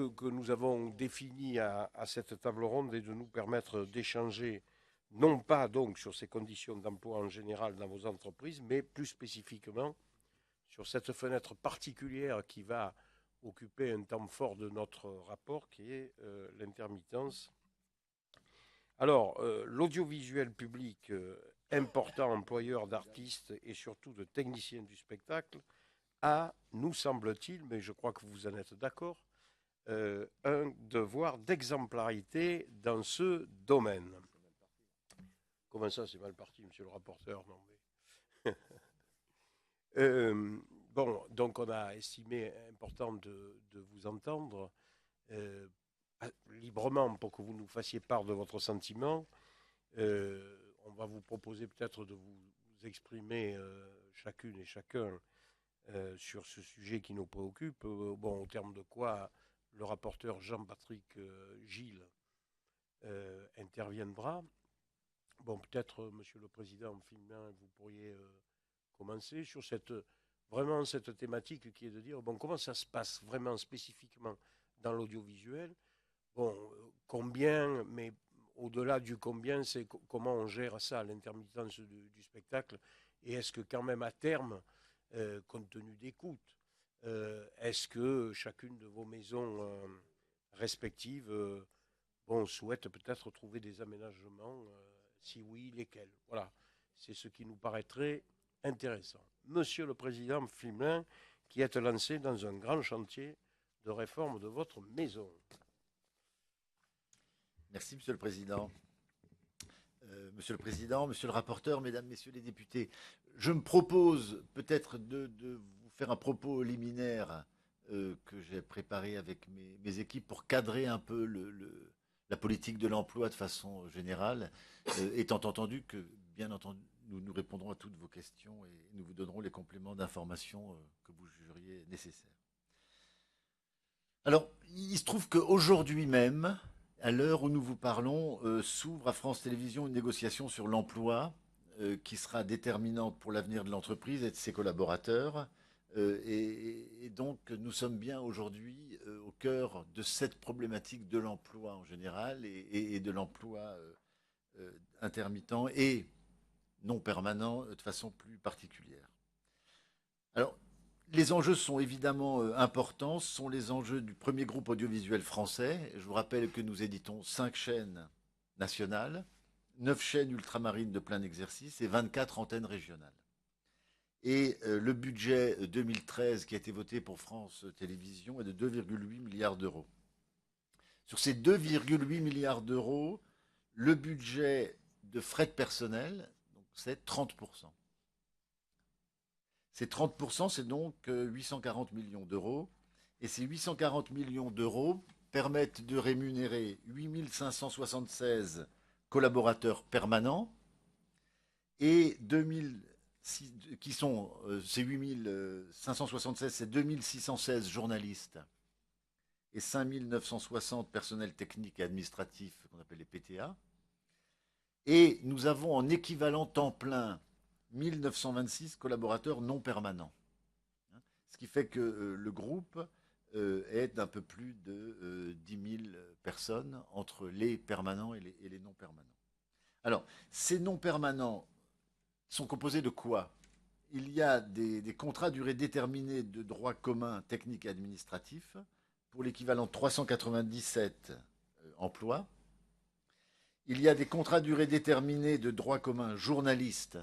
que nous avons défini à cette table ronde est de nous permettre d'échanger, non pas donc sur ces conditions d'emploi en général dans vos entreprises, mais plus spécifiquement sur cette fenêtre particulière qui va occuper un temps fort de notre rapport, qui est l'intermittence. Alors, l'audiovisuel public, important employeur d'artistes et surtout de techniciens du spectacle, a, nous semble-t-il, mais je crois que vous en êtes d'accord, un devoir d'exemplarité dans ce domaine. Comment ça, c'est mal parti, monsieur le rapporteur? Non, mais... bon, donc on a estimé important de vous entendre euh, librement pour que vous nous fassiez part de votre sentiment. On va vous proposer peut-être de vous exprimer chacune et chacun sur ce sujet qui nous préoccupe. Bon, au terme de quoi le rapporteur Jean-Patrick Gilles interviendra. Bon, peut-être, Monsieur le Président Filmin, vous pourriez commencer sur vraiment cette thématique qui est de dire, bon, comment ça se passe vraiment spécifiquement dans l'audiovisuel. Bon, combien, mais au-delà du combien, c'est comment on gère ça, l'intermittence du spectacle, et est-ce que quand même à terme, compte tenu des coûts, est-ce que chacune de vos maisons respectives bon, souhaite peut-être trouver des aménagements, si oui, lesquels? Voilà, c'est ce qui nous paraîtrait intéressant. Monsieur le Président Flimelin, qui êtes lancé dans un grand chantier de réforme de votre maison. Merci, Monsieur le Président. Monsieur le Président, Monsieur le rapporteur, Mesdames, Messieurs les députés, je me propose peut-être de vous faire un propos liminaire que j'ai préparé avec mes équipes pour cadrer un peu la politique de l'emploi de façon générale, étant entendu que, bien entendu, nous répondrons à toutes vos questions et nous vous donnerons les compléments d'information que vous jugeriez nécessaires. Alors, il se trouve qu'aujourd'hui même, à l'heure où nous vous parlons, s'ouvre à France Télévisions une négociation sur l'emploi qui sera déterminante pour l'avenir de l'entreprise et de ses collaborateurs. Et donc, nous sommes bien aujourd'hui au cœur de cette problématique de l'emploi en général et de l'emploi intermittent et non permanent de façon plus particulière. Alors, les enjeux sont évidemment importants, ce sont les enjeux du premier groupe audiovisuel français. Je vous rappelle que nous éditons 5 chaînes nationales, 9 chaînes ultramarines de plein exercice et 24 antennes régionales. Et le budget 2013 qui a été voté pour France Télévisions est de 2,8 milliards d'euros. Sur ces 2,8 milliards d'euros, le budget de frais de personnel, c'est 30%. Ces 30%, c'est donc 840 millions d'euros. Et ces 840 millions d'euros permettent de rémunérer 8 576 collaborateurs permanents et 2000, qui sont ces 8 576, c'est 2616 journalistes et 5 960 personnels techniques et administratifs qu'on appelle les PTA. Et nous avons en équivalent temps plein 1926 collaborateurs non permanents. Ce qui fait que le groupe est d'un peu plus de 10 000 personnes entre les permanents et les non permanents. Alors, ces non permanents sont composés de quoi? Il y a des contrats à durée déterminée de droit commun technique et administratif pour l'équivalent de 397 emplois. Il y a des contrats à durée déterminée de droit commun journaliste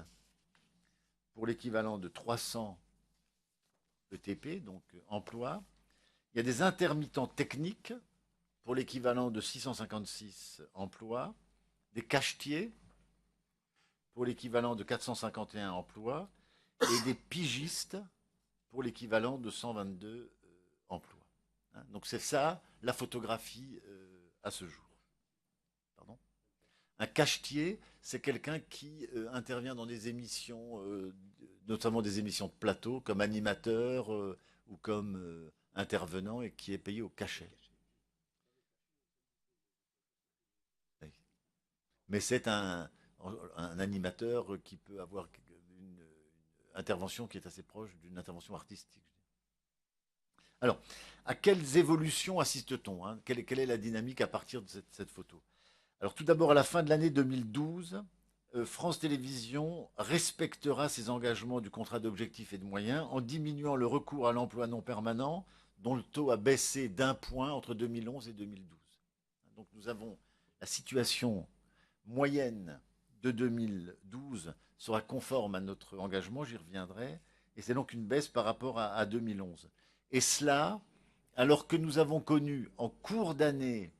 pour l'équivalent de 300 ETP, donc emploi. Il y a des intermittents techniques pour l'équivalent de 656 emplois, des cachetiers pour l'équivalent de 451 emplois et des pigistes pour l'équivalent de 122 emplois. Donc c'est ça la photographie à ce jour. Pardon. Un cachetier, c'est quelqu'un qui intervient dans des émissions, notamment des émissions de plateau, comme animateur ou comme intervenant et qui est payé au cachet. Oui. Mais c'est un animateur qui peut avoir intervention qui est assez proche d'une intervention artistique. Alors, à quelles évolutions assiste-t-on, hein? Quelle est la dynamique à partir de cette photo? Alors tout d'abord, à la fin de l'année 2012, France Télévisions respectera ses engagements du contrat d'objectifs et de moyens en diminuant le recours à l'emploi non permanent, dont le taux a baissé d'1 point entre 2011 et 2012. Donc nous avons la situation moyenne de 2012 sera conforme à notre engagement, j'y reviendrai, et c'est donc une baisse par rapport à 2011. Et cela, alors que nous avons connu en cours d'année,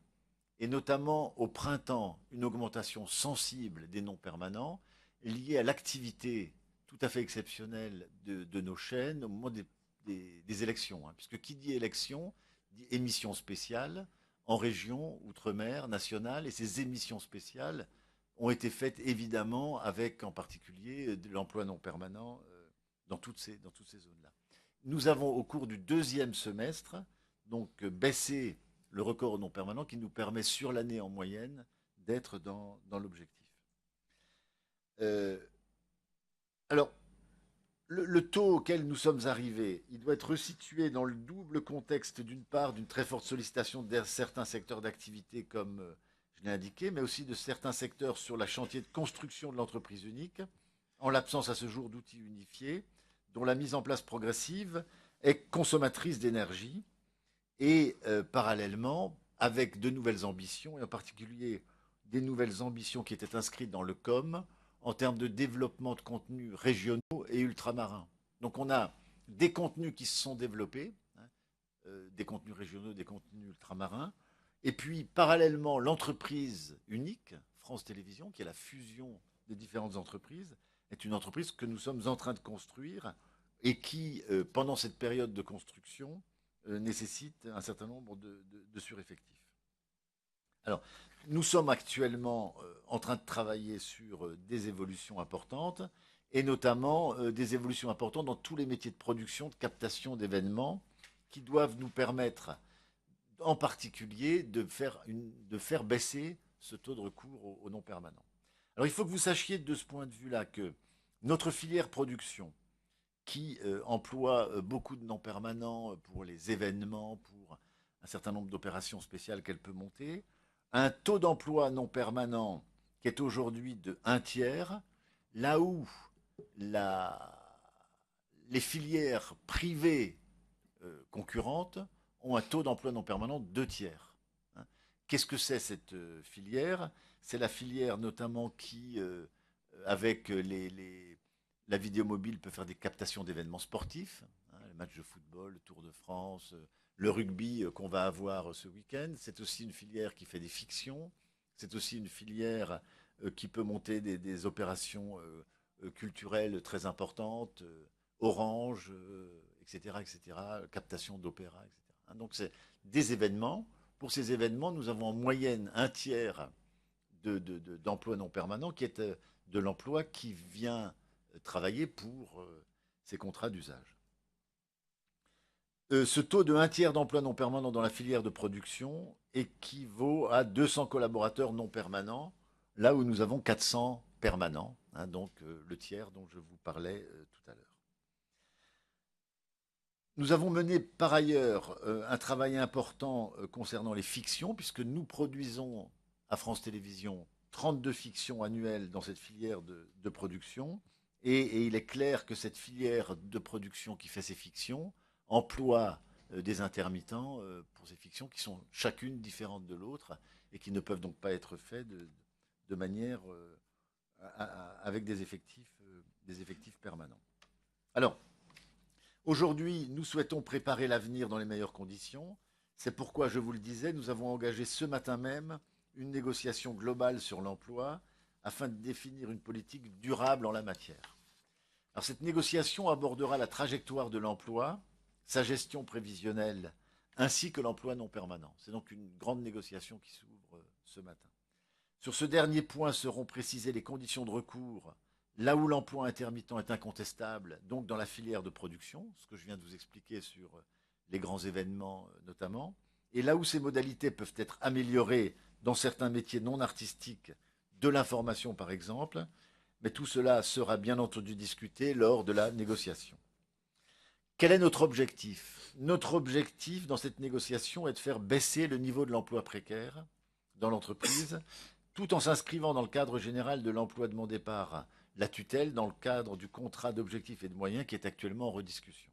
et notamment au printemps, une augmentation sensible des non permanents liée à l'activité tout à fait exceptionnelle de nos chaînes au moment des élections. Hein, puisque qui dit élection dit émission spéciale en région, outre-mer, nationale, et ces émissions spéciales ont été faites évidemment avec en particulier de l'emploi non permanent dans toutes ces zones-là. Nous avons au cours du deuxième semestre donc baissé le record non permanent qui nous permet sur l'année en moyenne d'être dans l'objectif. Alors, le taux auquel nous sommes arrivés, il doit être resitué dans le double contexte d'une part d'une très forte sollicitation de certains secteurs d'activité comme je l'ai indiqué, mais aussi de certains secteurs sur la chantier de construction de l'entreprise unique, en l'absence à ce jour d'outils unifiés, dont la mise en place progressive est consommatrice d'énergie, et parallèlement avec de nouvelles ambitions, et en particulier des nouvelles ambitions qui étaient inscrites dans le COM en termes de développement de contenus régionaux et ultramarins. Donc on a des contenus qui se sont développés, hein, des contenus régionaux, des contenus ultramarins, et puis parallèlement l'entreprise unique, France Télévisions, qui est la fusion des différentes entreprises, est une entreprise que nous sommes en train de construire et qui, pendant cette période de construction, nécessite un certain nombre de sureffectifs. Alors, nous sommes actuellement en train de travailler sur des évolutions importantes, et notamment des évolutions importantes dans tous les métiers de production, de captation d'événements, qui doivent nous permettre, en particulier, de faire baisser ce taux de recours au non permanent. Alors, il faut que vous sachiez de ce point de vue-là que notre filière production, qui emploie beaucoup de non permanents pour les événements, pour un certain nombre d'opérations spéciales qu'elle peut monter, un taux d'emploi non permanent qui est aujourd'hui de 1/3, là où les filières privées concurrentes ont un taux d'emploi non permanent de 2/3. Hein. Qu'est-ce que c'est cette filière? C'est la filière notamment qui, avec la vidéo mobile, peut faire des captations d'événements sportifs, hein, les matchs de football, le Tour de France, le rugby qu'on va avoir ce week-end. C'est aussi une filière qui fait des fictions. C'est aussi une filière qui peut monter des opérations culturelles très importantes, Orange, etc., etc., captation d'opéra, etc. Hein, donc c'est des événements. Pour ces événements, nous avons en moyenne 1/3 d'emploi non permanent qui est de l'emploi qui vient travailler pour ces contrats d'usage. Ce taux de 1/3 d'emploi non permanent dans la filière de production équivaut à 200 collaborateurs non permanents, là où nous avons 400 permanents, hein, donc le tiers dont je vous parlais tout à l'heure. Nous avons mené par ailleurs un travail important concernant les fictions, puisque nous produisons à France Télévisions 32 fictions annuelles dans cette filière de production. Et il est clair que cette filière de production qui fait ces fictions emploie des intermittents pour ces fictions qui sont chacune différente de l'autre et qui ne peuvent donc pas être faites de manière avec des effectifs permanents. Alors, aujourd'hui, nous souhaitons préparer l'avenir dans les meilleures conditions. C'est pourquoi, je vous le disais, nous avons engagé ce matin même une négociation globale sur l'emploi afin de définir une politique durable en la matière. Alors, cette négociation abordera la trajectoire de l'emploi, sa gestion prévisionnelle, ainsi que l'emploi non permanent. C'est donc une grande négociation qui s'ouvre ce matin. Sur ce dernier point seront précisées les conditions de recours, là où l'emploi intermittent est incontestable, donc dans la filière de production, ce que je viens de vous expliquer sur les grands événements notamment, et là où ces modalités peuvent être améliorées dans certains métiers non artistiques, de l'information par exemple, mais tout cela sera bien entendu discuté lors de la négociation. Quel est notre objectif? Notre objectif dans cette négociation est de faire baisser le niveau de l'emploi précaire dans l'entreprise, tout en s'inscrivant dans le cadre général de l'emploi demandé par la tutelle, dans le cadre du contrat d'objectifs et de moyens qui est actuellement en rediscussion.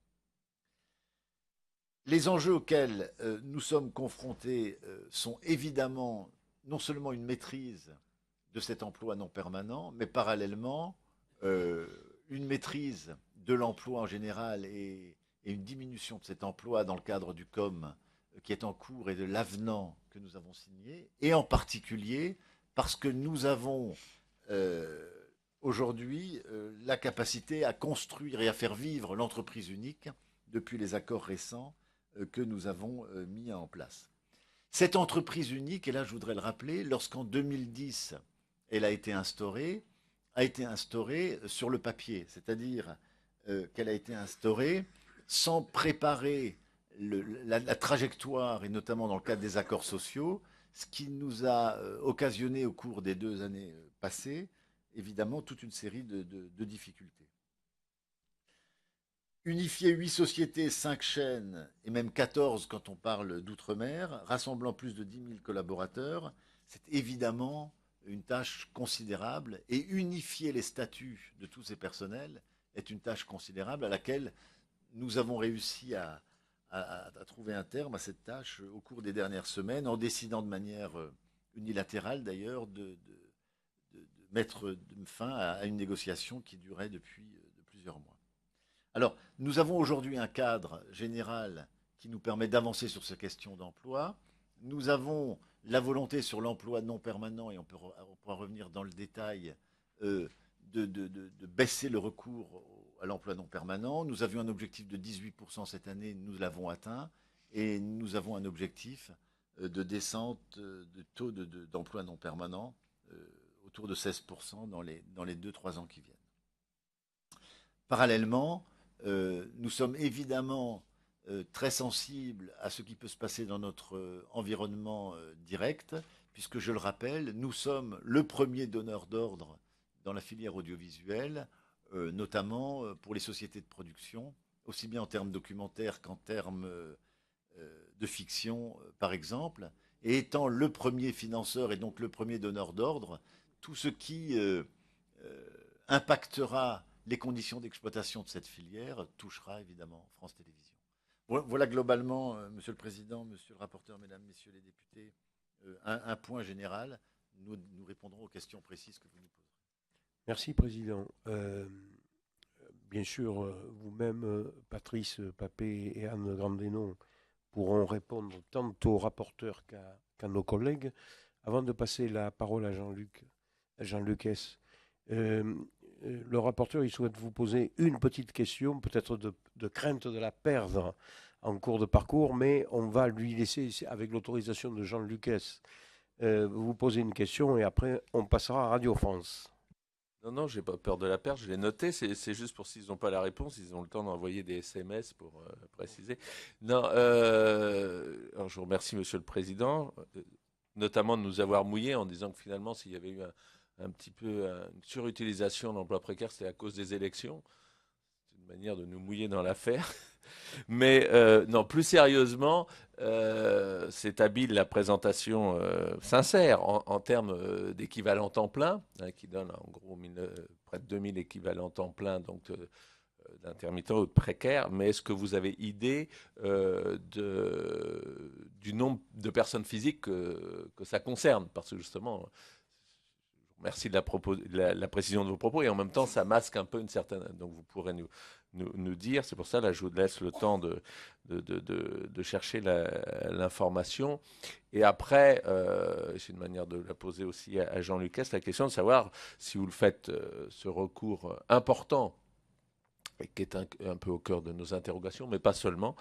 Les enjeux auxquels nous sommes confrontés sont évidemment non seulement une maîtrise de cet emploi non permanent, mais parallèlement une maîtrise de l'emploi en général et une diminution de cet emploi dans le cadre du COM qui est en cours et de l'avenant que nous avons signé, et en particulier parce que nous avons aujourd'hui la capacité à construire et à faire vivre l'entreprise unique depuis les accords récents que nous avons mis en place. Cette entreprise unique, et là je voudrais le rappeler, lorsqu'en 2010 elle a été instaurée sur le papier, c'est-à-dire qu'elle a été instaurée sans préparer la trajectoire, et notamment dans le cadre des accords sociaux, ce qui nous a occasionné au cours des 2 années passées, évidemment, toute une série de difficultés. Unifier 8 sociétés, 5 chaînes, et même 14 quand on parle d'outre-mer, rassemblant plus de 10 000 collaborateurs, c'est évidemment une tâche considérable. Et unifier les statuts de tous ces personnels est une tâche considérable à laquelle nous avons réussi à trouver un terme à cette tâche au cours des dernières semaines, en décidant de manière unilatérale d'ailleurs de mettre fin à une négociation qui durait depuis plusieurs mois. Alors, nous avons aujourd'hui un cadre général qui nous permet d'avancer sur ces questions d'emploi. Nous avons la volonté sur l'emploi non permanent, et on pourra revenir dans le détail, de baisser le recours à l'emploi non permanent. Nous avions un objectif de 18% cette année, nous l'avons atteint, et nous avons un objectif de descente de taux d'emploi non permanent autour de 16% dans les 2-3 ans qui viennent. Parallèlement, nous sommes évidemment très sensibles à ce qui peut se passer dans notre environnement direct, puisque je le rappelle, nous sommes le premier donneur d'ordre dans la filière audiovisuelle, notamment pour les sociétés de production, aussi bien en termes documentaires qu'en termes de fiction, par exemple, et étant le premier financeur et donc le premier donneur d'ordre, tout ce qui impactera les conditions d'exploitation de cette filière touchera évidemment France Télévisions. Voilà globalement, Monsieur le Président, Monsieur le rapporteur, Mesdames, Messieurs les députés, un point général. Nous répondrons aux questions précises que vous nous poserez. Merci, Président. Bien sûr, vous-même, Patrice Papé et Anne Grandénon, pourront répondre tant aux rapporteurs qu'à nos collègues. Avant de passer la parole à Jean-Luc S., le rapporteur, il souhaite vous poser une petite question, peut-être de crainte de la perdre en cours de parcours, mais on va lui laisser, avec l'autorisation de Jean-Luc S., vous poser une question et après on passera à Radio France. Non, j'ai pas peur de la perte, je l'ai noté, c'est juste pour s'ils n'ont pas la réponse, ils ont le temps d'envoyer des SMS pour préciser. Non, alors je vous remercie Monsieur le Président, notamment de nous avoir mouillé en disant que finalement s'il y avait eu un petit peu une surutilisation de l'emploi précaire, c'était à cause des élections. C'est une manière de nous mouiller dans l'affaire. Mais non, plus sérieusement, c'est habile la présentation sincère en termes d'équivalent temps plein, hein, qui donne en gros près de 2000 équivalents temps plein, donc d'intermittents ou de précaires. Mais est-ce que vous avez idée du nombre de personnes physiques que ça concerne? Parce que justement, merci de la précision de vos propos, et en même temps, ça masque un peu une certaine... Donc vous pourrez nous dire, c'est pour ça, là, je vous laisse le temps de chercher l'information. Et après, c'est une manière de la poser aussi à Jean Lucas, la question de savoir si vous le faites, ce recours important, et qui est un peu au cœur de nos interrogations, mais pas seulement,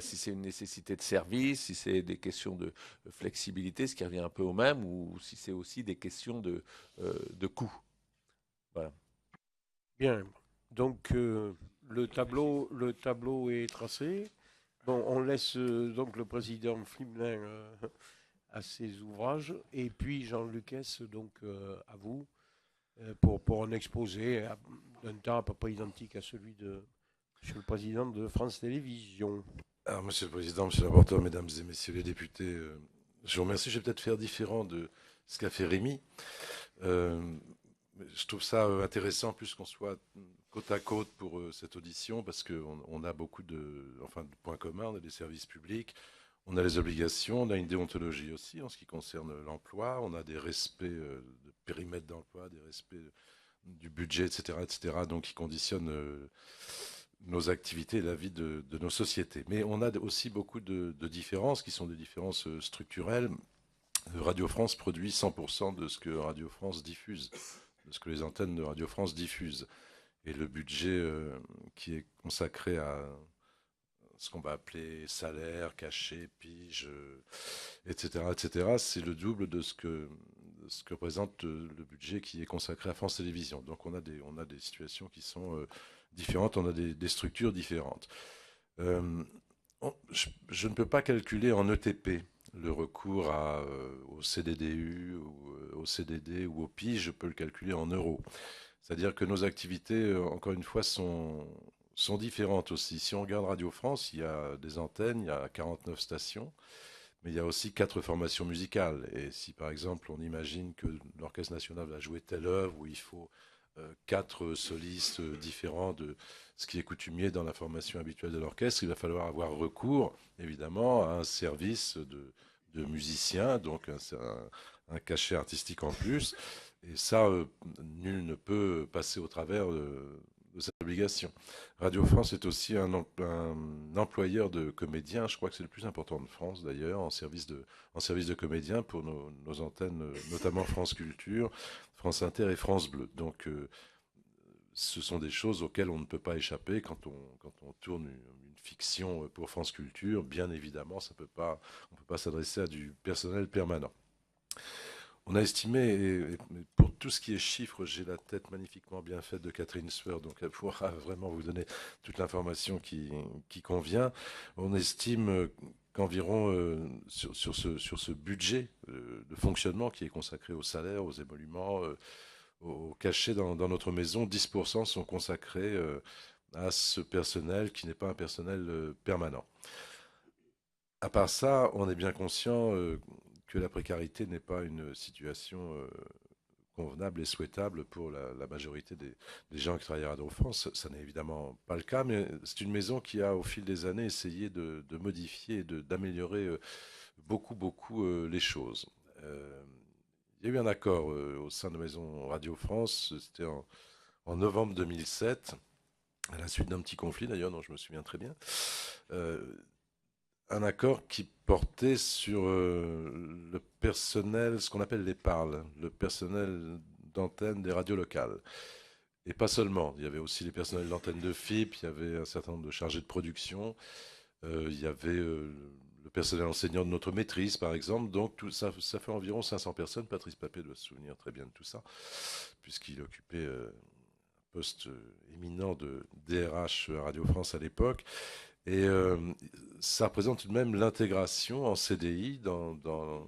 si c'est une nécessité de service, si c'est des questions de flexibilité, ce qui revient un peu au même, ou si c'est aussi des questions de coût. Voilà. Bien, donc le tableau est tracé. Bon, on laisse donc le président Flimelin à ses ouvrages, et puis Jean-Luc S., donc à vous, pour un exposé d'un temps à peu près identique à celui Monsieur le Président de France Télévisions. Alors, Monsieur le Président, Monsieur le rapporteur, Mesdames et Messieurs les députés, je vous remercie. Je vais peut-être faire différent de ce qu'a fait Rémi. Euh, je trouve ça intéressant, plus qu'on soit côte à côte pour cette audition, parce qu'on a beaucoup de points communs. On a des services publics, on a les obligations, on a une déontologie aussi en ce qui concerne l'emploi, on a des respects de périmètre d'emploi, des respects du budget, etc., etc., donc qui conditionnent nos activités et la vie de nos sociétés. Mais on a aussi beaucoup de différences qui sont des différences structurelles. Radio France produit 100% de ce que Radio France diffuse, de ce que les antennes de Radio France diffusent. Et le budget qui est consacré à ce qu'on va appeler salaire, cachet, pige, etc., etc., c'est le double de ce que représente le budget qui est consacré à France Télévisions. Donc on a des situations qui sont différentes, on a des structures différentes. Je ne peux pas calculer en ETP le recours au CDDU, ou au CDD ou au PIGE, je peux le calculer en euros. C'est-à-dire que nos activités, encore une fois, sont différentes aussi. Si on regarde Radio France, il y a des antennes, il y a 49 stations, mais il y a aussi 4 formations musicales. Et si par exemple on imagine que l'Orchestre national va jouer telle œuvre où il faut 4 solistes différents de ce qui est coutumier dans la formation habituelle de l'orchestre, il va falloir avoir recours évidemment à un service de musiciens, donc un cachet artistique en plus. Et ça, nul ne peut passer au travers de cette obligation. Radio France est aussi un employeur de comédiens. Je crois que c'est le plus important de France d'ailleurs, en service de comédiens pour nos antennes, notamment France Culture, France Inter et France Bleu. Donc, ce sont des choses auxquelles on ne peut pas échapper quand on tourne une fiction pour France Culture. Bien évidemment, on ne peut pas s'adresser à du personnel permanent. On a estimé, et pour tout ce qui est chiffres, j'ai la tête magnifiquement bien faite de Catherine Sueur, donc elle pourra vraiment vous donner toute l'information qui convient. On estime qu'environ sur ce budget de fonctionnement qui est consacré aux salaires, aux émoluments, au cachet dans notre maison, 10% sont consacrés à ce personnel qui n'est pas un personnel permanent. À part ça, on est bien conscient que la précarité n'est pas une situation convenable et souhaitable pour la majorité des gens qui travaillent à Radio France. Ça n'est évidemment pas le cas, mais c'est une maison qui a, au fil des années, essayé de modifier et d'améliorer beaucoup les choses. Il y a eu un accord au sein de la maison Radio France, c'était en novembre 2007, à la suite d'un petit conflit d'ailleurs, dont je me souviens très bien. Un accord qui portait sur le personnel, ce qu'on appelle les PARL, le personnel d'antenne des radios locales. Et pas seulement, il y avait aussi les personnels d'antenne de FIP, il y avait un certain nombre de chargés de production, il y avait le personnel enseignant de notre maîtrise, par exemple. Donc tout ça fait environ 500 personnes. Patrice Papet doit se souvenir très bien de tout ça, puisqu'il occupait un poste éminent de DRH à Radio France à l'époque. Et ça représente tout de même l'intégration en CDI dans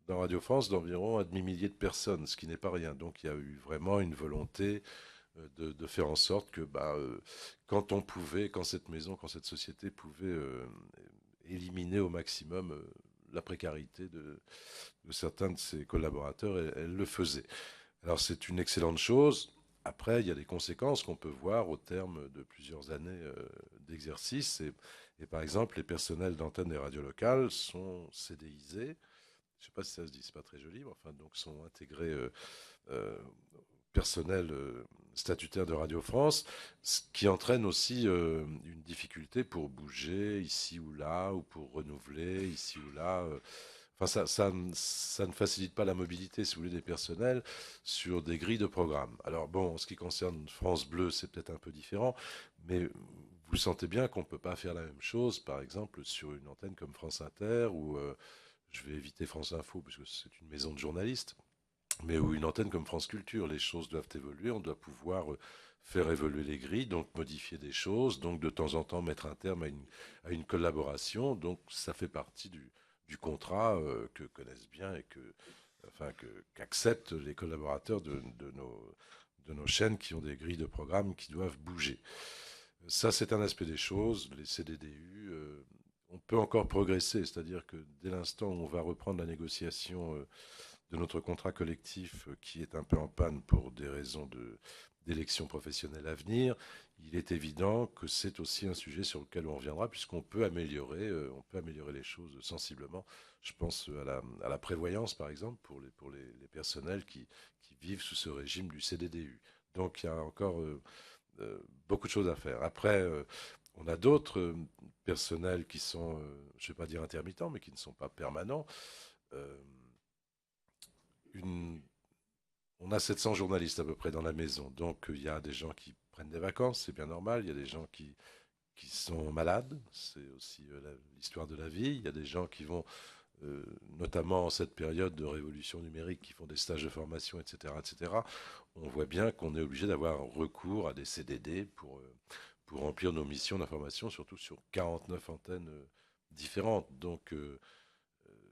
Radio France d'environ un demi-millier de personnes, ce qui n'est pas rien. Donc il y a eu vraiment une volonté de faire en sorte que quand on pouvait, quand cette société pouvait éliminer au maximum la précarité de certains de ses collaborateurs, elle le faisait. Alors c'est une excellente chose. Après, il y a des conséquences qu'on peut voir au terme de plusieurs années d'exercice. Et par exemple, les personnels d'antenne des radios locales sont CDIsés. Je ne sais pas si ça se dit, c'est pas très joli, mais enfin, donc sont intégrés personnel statutaire de Radio France, ce qui entraîne aussi une difficulté pour bouger ici ou là, ou pour renouveler ici ou là. Enfin, ça ne facilite pas la mobilité, si vous voulez, des personnels sur des grilles de programme. Alors bon, en ce qui concerne France Bleu, c'est peut-être un peu différent, mais vous sentez bien qu'on ne peut pas faire la même chose, par exemple, sur une antenne comme France Inter, ou je vais éviter France Info, parce que c'est une maison de journalistes, mais où une antenne comme France Culture, les choses doivent évoluer, on doit pouvoir faire évoluer les grilles, donc modifier des choses, donc de temps en temps mettre un terme à une collaboration, donc ça fait partie du contrat que connaissent bien et qu'acceptent les collaborateurs de nos chaînes qui ont des grilles de programme qui doivent bouger. Ça, c'est un aspect des choses. Les CDDU, on peut encore progresser, c'est-à-dire que dès l'instant où on va reprendre la négociation de notre contrat collectif qui est un peu en panne pour des raisons d'élections professionnelles à venir, il est évident que c'est aussi un sujet sur lequel on reviendra puisqu'on on peut améliorer les choses sensiblement. Je pense à la prévoyance, par exemple, pour les personnels qui vivent sous ce régime du CDDU. Donc il y a encore beaucoup de choses à faire. Après, on a d'autres personnels qui sont, je ne vais pas dire intermittents, mais qui ne sont pas permanents. Euh, une, on a 700 journalistes à peu près dans la maison. Donc, il y a des gens qui prennent des vacances, c'est bien normal. Il y a des gens qui sont malades, c'est aussi l'histoire de la vie. Il y a des gens qui vont, notamment en cette période de révolution numérique, qui font des stages de formation, etc., etc. On voit bien qu'on est obligé d'avoir recours à des CDD pour remplir nos missions d'information, surtout sur 49 antennes différentes. Donc,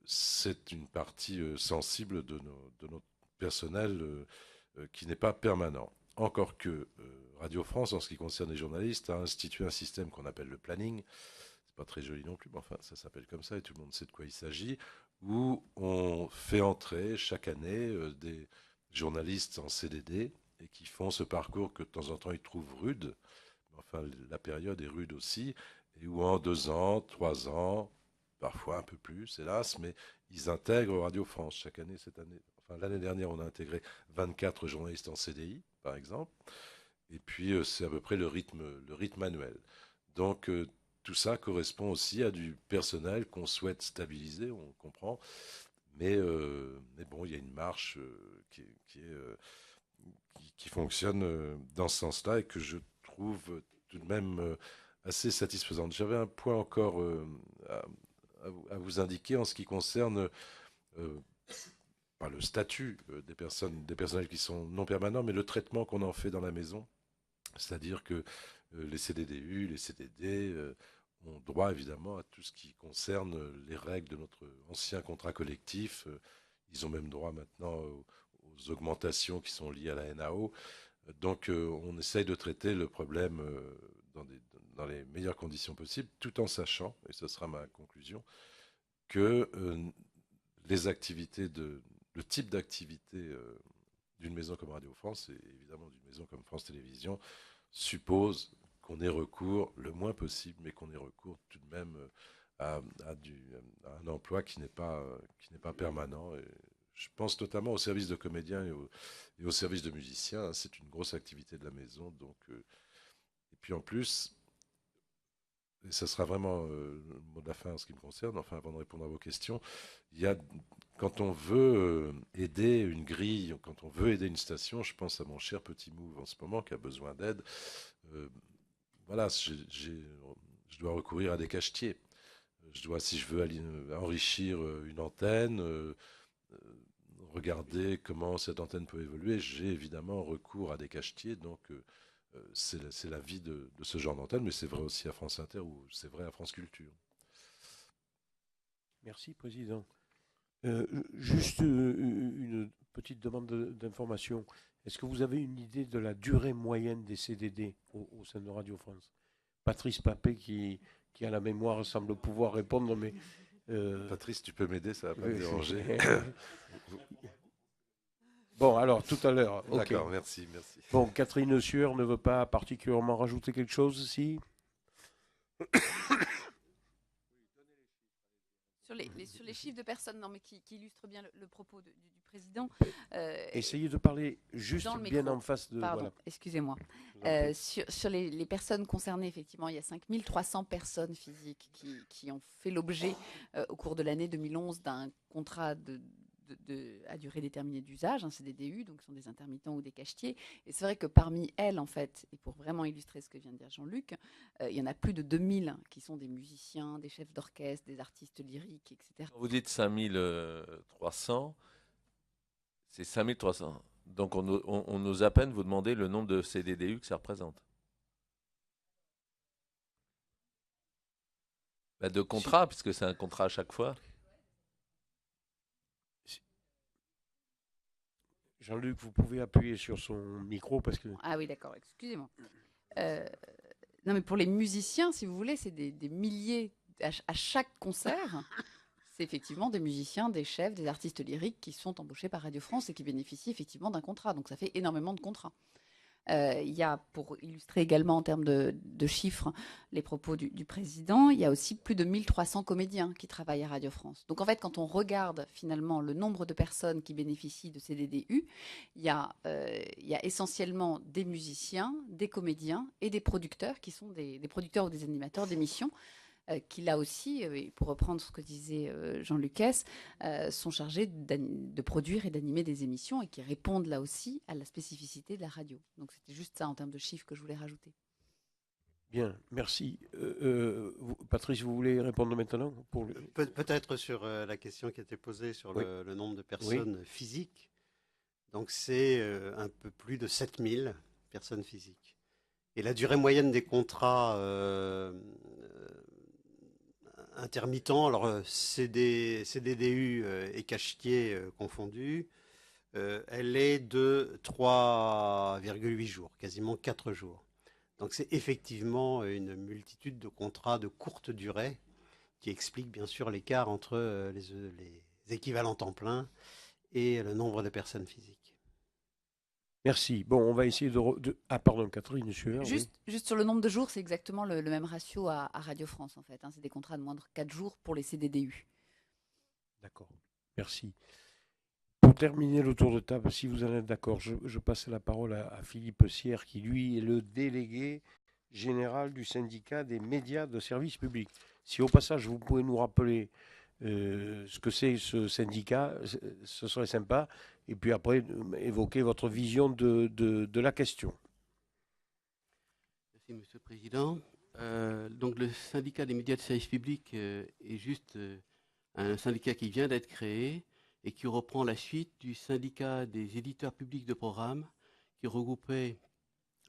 c'est une partie sensible de notre personnel qui n'est pas permanent. Encore que Radio France, en ce qui concerne les journalistes, a institué un système qu'on appelle le planning. C'est pas très joli non plus, mais enfin, ça s'appelle comme ça et tout le monde sait de quoi il s'agit. Où on fait entrer chaque année des journalistes en CDD et qui font ce parcours que de temps en temps ils trouvent rude. Enfin, la période est rude aussi. Et où en 2 ans, 3 ans, parfois un peu plus, hélas, mais ils intègrent Radio France chaque année. Cette année, enfin l'année dernière, on a intégré 24 journalistes en CDI, par exemple. Et puis c'est à peu près le rythme annuel. Donc tout ça correspond aussi à du personnel qu'on souhaite stabiliser, on comprend. Mais bon, il y a une marche qui fonctionne dans ce sens-là et que je trouve tout de même assez satisfaisante. J'avais un point encore à vous indiquer en ce qui concerne euh, pas le statut des personnels qui sont non permanents, mais le traitement qu'on en fait dans la maison. C'est-à-dire que les CDDU, les CDD ont droit évidemment à tout ce qui concerne les règles de notre ancien contrat collectif. Ils ont même droit maintenant aux augmentations qui sont liées à la NAO. Donc on essaye de traiter le problème dans les meilleures conditions possibles, tout en sachant, et ce sera ma conclusion, que les activités le type d'activité d'une maison comme Radio France et évidemment d'une maison comme France Télévisions suppose qu'on ait recours le moins possible, mais qu'on ait recours tout de même à un emploi qui n'est pas permanent. Et je pense notamment au service de comédiens et au service de musiciens. Hein. C'est une grosse activité de la maison. Donc, et puis en plus, et ça sera vraiment le mot de la fin en ce qui me concerne, enfin avant de répondre à vos questions, il y a, quand on veut aider une grille, quand on veut aider une station, je pense à mon cher Petit Move en ce moment qui a besoin d'aide. Euh, voilà, je dois recourir à des cachetiers. Si je veux enrichir une antenne, regarder comment cette antenne peut évoluer, j'ai évidemment recours à des cachetiers. Donc, c'est la vie de ce genre d'antenne, mais c'est vrai aussi à France Inter ou c'est vrai à France Culture. Merci, Président. Juste une petite demande d'information. Est-ce que vous avez une idée de la durée moyenne des CDD au sein de Radio France? Patrice Papet, qui a la mémoire, semble pouvoir répondre, mais... Patrice, tu peux m'aider, ça ne va pas me déranger. Bon, alors, tout à l'heure. Okay. D'accord, merci. Bon, Catherine Sueur ne veut pas particulièrement rajouter quelque chose, si Sur les chiffres de personnes, non, mais qui illustrent bien le propos du président. Essayez de parler juste bien en face de... Pardon, voilà. Excusez-moi. Sur les personnes concernées, effectivement, il y a 5300 personnes physiques qui ont fait l'objet au cours de l'année 2011 d'un contrat à durée déterminée d'usage, un CDDU, donc ce sont des intermittents ou des cachetiers. Et c'est vrai que parmi elles, en fait, et pour vraiment illustrer ce que vient de dire Jean-Luc, il y en a plus de 2000 qui sont des musiciens, des chefs d'orchestre, des artistes lyriques, etc. Quand vous dites 5300, c'est 5300. Donc on ose à peine vous demander le nombre de CDDU que ça représente. Bah de contrats, puisque c'est un contrat à chaque fois. Jean-Luc, vous pouvez appuyer sur son micro parce que... Ah oui, d'accord, excusez-moi. Non, mais pour les musiciens, si vous voulez, c'est des milliers à chaque concert. C'est effectivement des musiciens, des chefs, des artistes lyriques qui sont embauchés par Radio France et qui bénéficient effectivement d'un contrat. Donc ça fait énormément de contrats. Il y a, pour illustrer également en termes de chiffres les propos du président, il y a aussi plus de 1300 comédiens qui travaillent à Radio France. Donc en fait, quand on regarde finalement le nombre de personnes qui bénéficient de ces DDU, il y a essentiellement des musiciens, des comédiens et des producteurs qui sont des producteurs ou des animateurs d'émissions qui là aussi, pour reprendre ce que disait Jean Lucas, sont chargés de produire et d'animer des émissions et qui répondent là aussi à la spécificité de la radio. Donc c'était juste ça en termes de chiffres que je voulais rajouter. Bien, merci. Patrice, vous voulez répondre maintenant Peut-être sur la question qui a été posée sur le nombre de personnes physiques. Donc c'est un peu plus de 7000 personnes physiques. Et la durée moyenne des contrats intermittents, alors CDDU et cachetier confondus, elle est de 3,8 jours, quasiment 4 jours. Donc c'est effectivement une multitude de contrats de courte durée qui explique bien sûr l'écart entre les équivalents temps plein et le nombre de personnes physiques. Merci. Bon, on va essayer Ah, pardon, Catherine Sueur. Juste sur le nombre de jours, c'est exactement le même ratio à Radio France, en fait. C'est des contrats de moins de 4 jours pour les CDDU. D'accord. Merci. Pour terminer le tour de table, si vous en êtes d'accord, je passe la parole à Philippe Sierre, qui, lui, est le délégué général du syndicat des médias de service public. Si, au passage, vous pouvez nous rappeler ce que c'est ce syndicat, ce serait sympa. Et puis après, évoquer votre vision de la question. Merci, Monsieur le Président. Donc, le syndicat des médias de service public est juste un syndicat qui vient d'être créé et qui reprend la suite du syndicat des éditeurs publics de programmes qui regroupait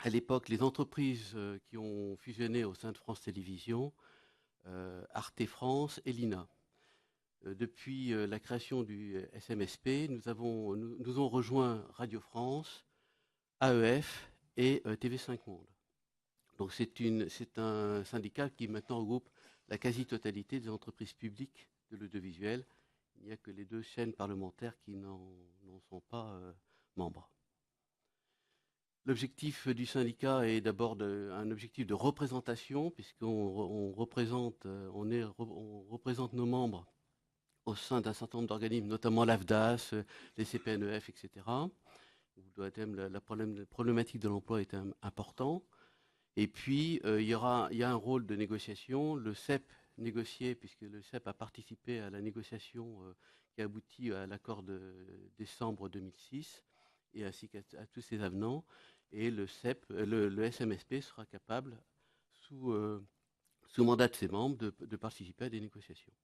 à l'époque les entreprises qui ont fusionné au sein de France Télévisions, Arte France et l'INA. Depuis la création du SMSP, nous ont rejoint Radio France, AEF et TV5 Monde. Donc c'est un syndicat qui maintenant regroupe la quasi-totalité des entreprises publiques de l'audiovisuel. Il n'y a que les 2 chaînes parlementaires qui n'en sont pas membres. L'objectif du syndicat est d'abord un objectif de représentation, puisqu'on représente nos membres au sein d'un certain nombre d'organismes, notamment l'AFDAS, les CPNEF, etc. La problématique de l'emploi est important. Et puis, il y a un rôle de négociation. Le CEP négociait, puisque le CEP a participé à la négociation qui a abouti à l'accord de décembre 2006, et ainsi qu'à tous ces avenants. Et le SMSP sera capable, sous mandat de ses membres, de participer à des négociations.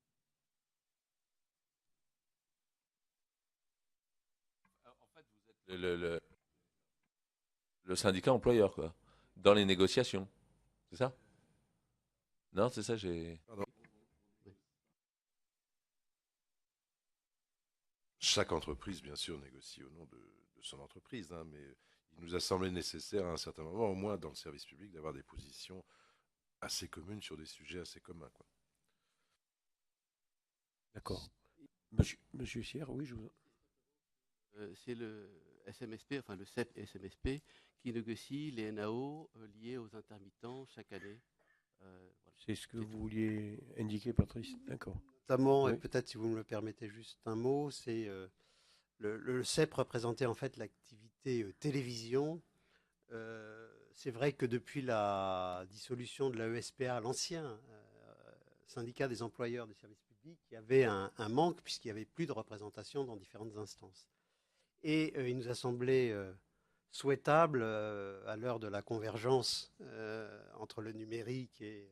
Le syndicat employeur, quoi, dans les négociations. C'est ça? Non, c'est ça, Chaque entreprise, bien sûr, négocie au nom de son entreprise, hein, mais il nous a semblé nécessaire à un certain moment, au moins dans le service public, d'avoir des positions assez communes sur des sujets assez communs, quoi. D'accord. Monsieur Sierre, oui, je vous... C'est le SMSP, enfin le CEP et SMSP, qui négocie les NAO liés aux intermittents chaque année. Voilà. C'est ce que vous vouliez indiquer, Patrice. D'accord. Notamment, oui. Et peut-être si vous me le permettez juste un mot, c'est le CEP représentait en fait l'activité télévision. C'est vrai que depuis la dissolution de la ESPA, l'ancien syndicat des employeurs des services publics, il y avait un manque puisqu'il n'y avait plus de représentation dans différentes instances. Et il nous a semblé souhaitable, à l'heure de la convergence entre le numérique et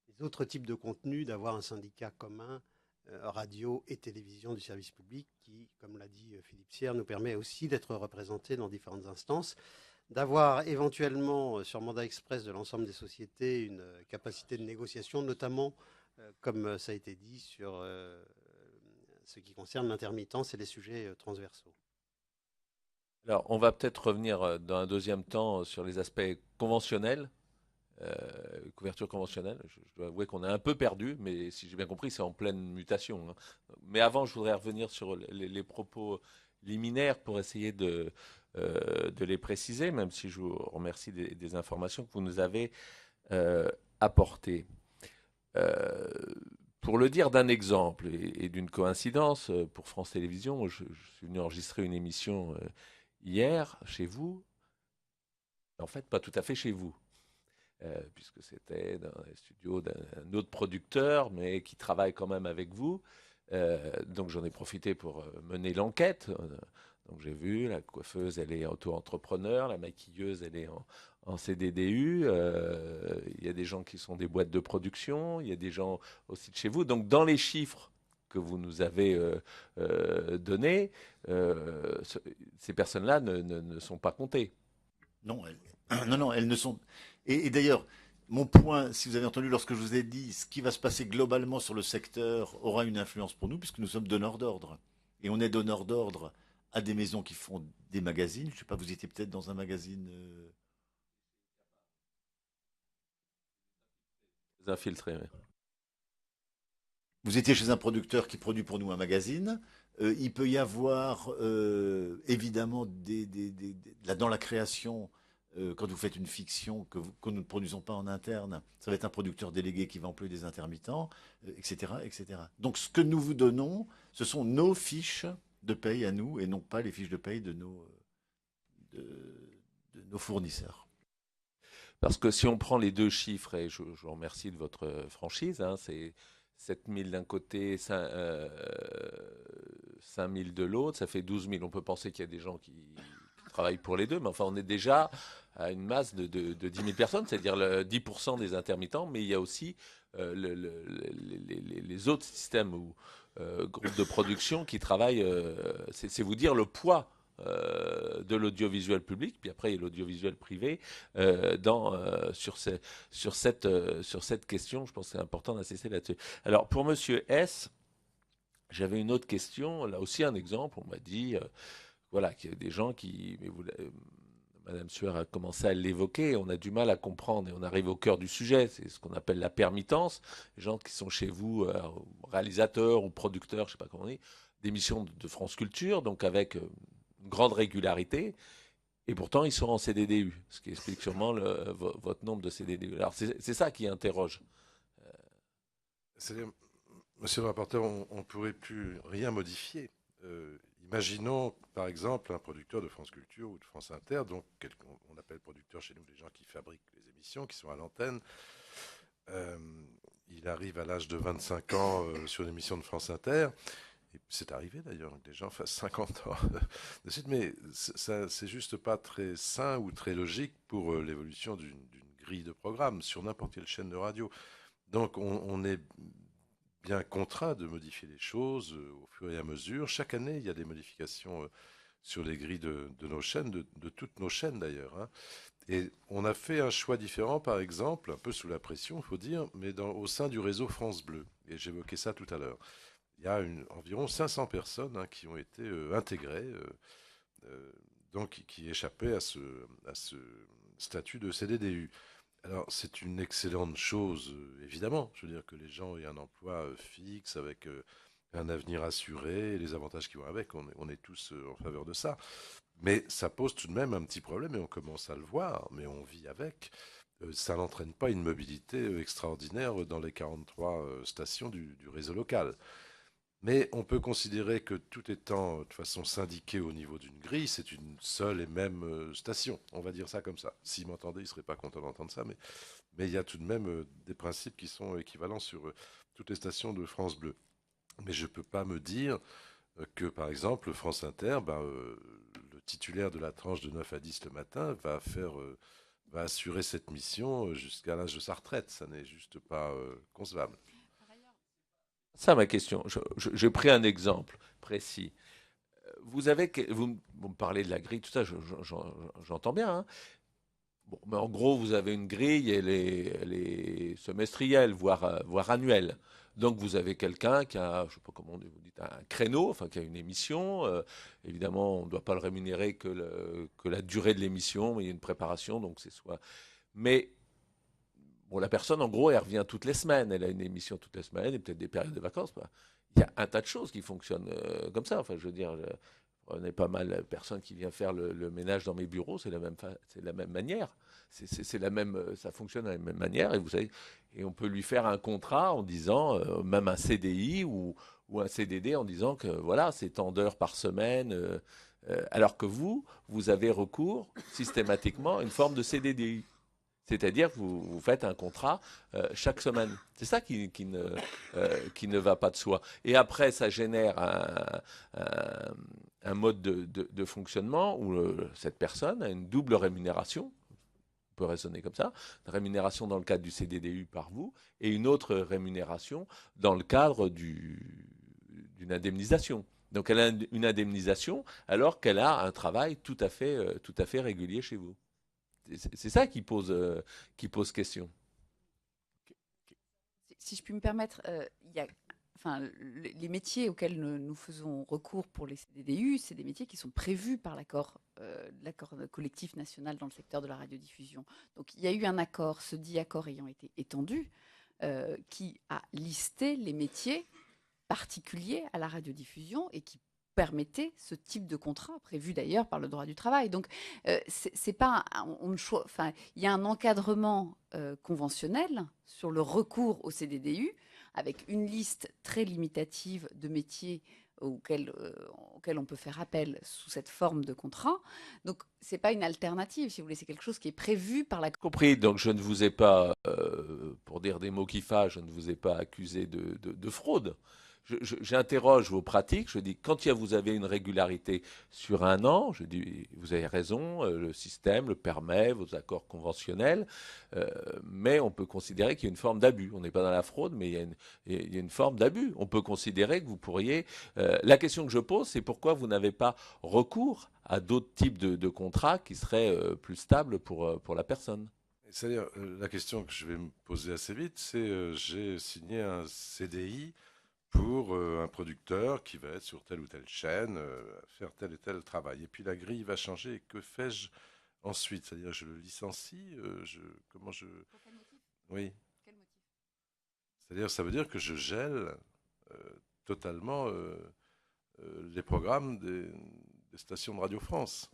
les autres types de contenus, d'avoir un syndicat commun, radio et télévision du service public, qui, comme l'a dit Philippe Sierre, nous permet aussi d'être représentés dans différentes instances, d'avoir éventuellement, sur mandat express de l'ensemble des sociétés, une capacité de négociation, notamment, comme ça a été dit, sur ce qui concerne l'intermittence et les sujets transversaux. Alors, on va peut-être revenir dans un deuxième temps sur les aspects conventionnels couverture conventionnelle. Je dois avouer qu'on a un peu perdu, mais si j'ai bien compris, c'est en pleine mutation, hein. Mais avant, je voudrais revenir sur les propos liminaires pour essayer de les préciser, même si je vous remercie des informations que vous nous avez apportées. Pour le dire d'un exemple et d'une coïncidence, pour France Télévisions, je suis venu enregistrer une émission hier chez vous. En fait, pas tout à fait chez vous, puisque c'était dans les studios d'un autre producteur, mais qui travaille quand même avec vous. Donc j'en ai profité pour mener l'enquête. Donc j'ai vu, la coiffeuse, elle est auto-entrepreneur, la maquilleuse, elle est en CDDU. Il y a des gens qui sont des boîtes de production, il y a des gens aussi de chez vous. Donc dans les chiffres que vous nous avez donnés, ces personnes-là ne sont pas comptées. Non, non, elles ne sont. Et d'ailleurs, mon point, si vous avez entendu lorsque je vous ai dit ce qui va se passer globalement sur le secteur aura une influence pour nous, puisque nous sommes donneurs d'ordre. Et on est donneurs d'ordre à des maisons qui font des magazines. Je ne sais pas, vous étiez peut-être dans un magazine. Infiltrés, oui. Vous étiez chez un producteur qui produit pour nous un magazine. Il peut y avoir évidemment là, dans la création, quand vous faites une fiction que nous ne produisons pas en interne, ça va être un producteur délégué qui va employer des intermittents, etc., etc. Donc ce que nous vous donnons, ce sont nos fiches de paye à nous et non pas les fiches de paye de nos fournisseurs. Parce que si on prend les deux chiffres, et je vous remercie de votre franchise, hein, c'est 7 000 d'un côté, 5 000 de l'autre, ça fait 12 000. On peut penser qu'il y a des gens qui travaillent pour les deux, mais enfin on est déjà à une masse de 10 000 personnes, c'est-à-dire 10% des intermittents, mais il y a aussi les autres systèmes ou groupes de production qui travaillent, c'est vous dire le poids de l'audiovisuel public, puis après il y a l'audiovisuel privé sur cette question. Je pense que c'est important d'insister là-dessus. Alors pour Monsieur S, j'avais une autre question, là aussi un exemple. On m'a dit voilà, qu'il y a des gens qui, Madame Sueur a commencé à l'évoquer, on a du mal à comprendre et on arrive au cœur du sujet, c'est ce qu'on appelle la permittance. Les gens qui sont chez vous, réalisateurs ou producteurs, je ne sais pas comment on dit, d'émissions de France Culture, donc avec une grande régularité, et pourtant ils sont en CDDU, ce qui explique sûrement votre nombre de CDDU. Alors c'est ça qui interroge. C'est-à-dire, monsieur le rapporteur, on ne pourrait plus rien modifier. Imaginons, par exemple, un producteur de France Culture ou de France Inter, donc on appelle producteur chez nous les gens qui fabriquent les émissions, qui sont à l'antenne. Il arrive à l'âge de 25 ans sur une émission de France Inter. Et c'est arrivé d'ailleurs que des gens fassent 50 ans de suite, mais c'est juste pas très sain ou très logique pour l'évolution d'une grille de programme sur n'importe quelle chaîne de radio. Donc on est bien contraint de modifier les choses au fur et à mesure. Chaque année, il y a des modifications sur les grilles de nos chaînes, de toutes nos chaînes d'ailleurs, hein. Et on a fait un choix différent, par exemple, un peu sous la pression, il faut dire, mais au sein du réseau France Bleu. Et j'évoquais ça tout à l'heure. Il y a environ 500 personnes qui ont été intégrées, donc qui échappaient à ce statut de CDDU. Alors, c'est une excellente chose, évidemment. Je veux dire que les gens aient un emploi fixe, avec un avenir assuré, et les avantages qui vont avec. On est tous en faveur de ça. Mais ça pose tout de même un petit problème, et on commence à le voir, mais on vit avec. Ça n'entraîne pas une mobilité extraordinaire dans les 43 stations du réseau local. Mais on peut considérer que tout étant de façon syndiquée au niveau d'une grille, c'est une seule et même station. On va dire ça comme ça. S'il m'entendait, il ne serait pas content d'entendre ça, mais il y a tout de même des principes qui sont équivalents sur toutes les stations de France Bleu. Mais je ne peux pas me dire que, par exemple, France Inter, le titulaire de la tranche de 9 à 10 le matin va assurer cette mission jusqu'à l'âge de sa retraite. Ça n'est juste pas concevable. Ça, ma question. J'ai pris un exemple précis. Vous me parlez de la grille, tout ça, j'entends bien, hein. Bon, mais en gros, vous avez une grille, elle est semestrielle, voire annuelle. Donc, vous avez quelqu'un qui a, je ne sais pas comment vous dites, un créneau, enfin, qui a une émission. Évidemment, on ne doit pas le rémunérer que la durée de l'émission, mais il y a une préparation, donc c'est soit. Mais Bon, la personne, en gros, elle revient toutes les semaines. Elle a une émission toutes les semaines et peut-être des périodes de vacances. Il y a un tas de choses qui fonctionnent comme ça. Enfin, je veux dire, on est pas mal de personnes qui viennent faire le ménage dans mes bureaux. C'est la même manière. C'est la même, ça fonctionne de la même manière. Et vous savez, et on peut lui faire un contrat en disant, même un CDI ou un CDD en disant que voilà, c'est tant d'heures par semaine. Alors que vous avez recours systématiquement à une forme de CDDI. C'est-à-dire que vous faites un contrat chaque semaine. C'est ça qui ne va pas de soi. Et après, ça génère un mode de fonctionnement où cette personne a une double rémunération. On peut raisonner comme ça. Une rémunération dans le cadre du CDDU par vous et une autre rémunération dans le cadre d'une indemnisation. Donc elle a une indemnisation alors qu'elle a un travail tout à fait régulier chez vous. C'est ça qui pose question. Si je puis me permettre, les métiers auxquels nous faisons recours pour les CDDU, c'est des métiers qui sont prévus par l'accord collectif national dans le secteur de la radiodiffusion. Donc il y a eu un accord, ce dit accord ayant été étendu, qui a listé les métiers particuliers à la radiodiffusion et qui permettait ce type de contrat, prévu d'ailleurs par le droit du travail. Donc, c'est pas, il y a un encadrement conventionnel sur le recours au CDDU, avec une liste très limitative de métiers auxquels on peut faire appel sous cette forme de contrat. Donc, c'est pas une alternative, si vous voulez, c'est quelque chose qui est prévu par la... Compris, donc je ne vous ai pas, pour dire des mots qui fâchent, je ne vous ai pas accusé de fraude. J'interroge vos pratiques, je dis quand vous avez une régularité sur un an, je dis vous avez raison, le système le permet, vos accords conventionnels, mais on peut considérer qu'il y a une forme d'abus. On n'est pas dans la fraude, mais il y a une forme d'abus. On peut considérer que vous pourriez... la question que je pose, c'est pourquoi vous n'avez pas recours à d'autres types de contrats qui seraient plus stables pour la personne. C'est-à-dire, la question que je vais me poser assez vite, c'est j'ai signé un CDI pour un producteur qui va être sur telle ou telle chaîne, faire tel et tel travail. Et puis la grille va changer. Et que fais-je ensuite? C'est-à-dire, je le licencie Comment je... Pour quel motif? Oui. Quel motif? C'est-à-dire, ça veut dire que je gèle totalement les programmes des stations de Radio France.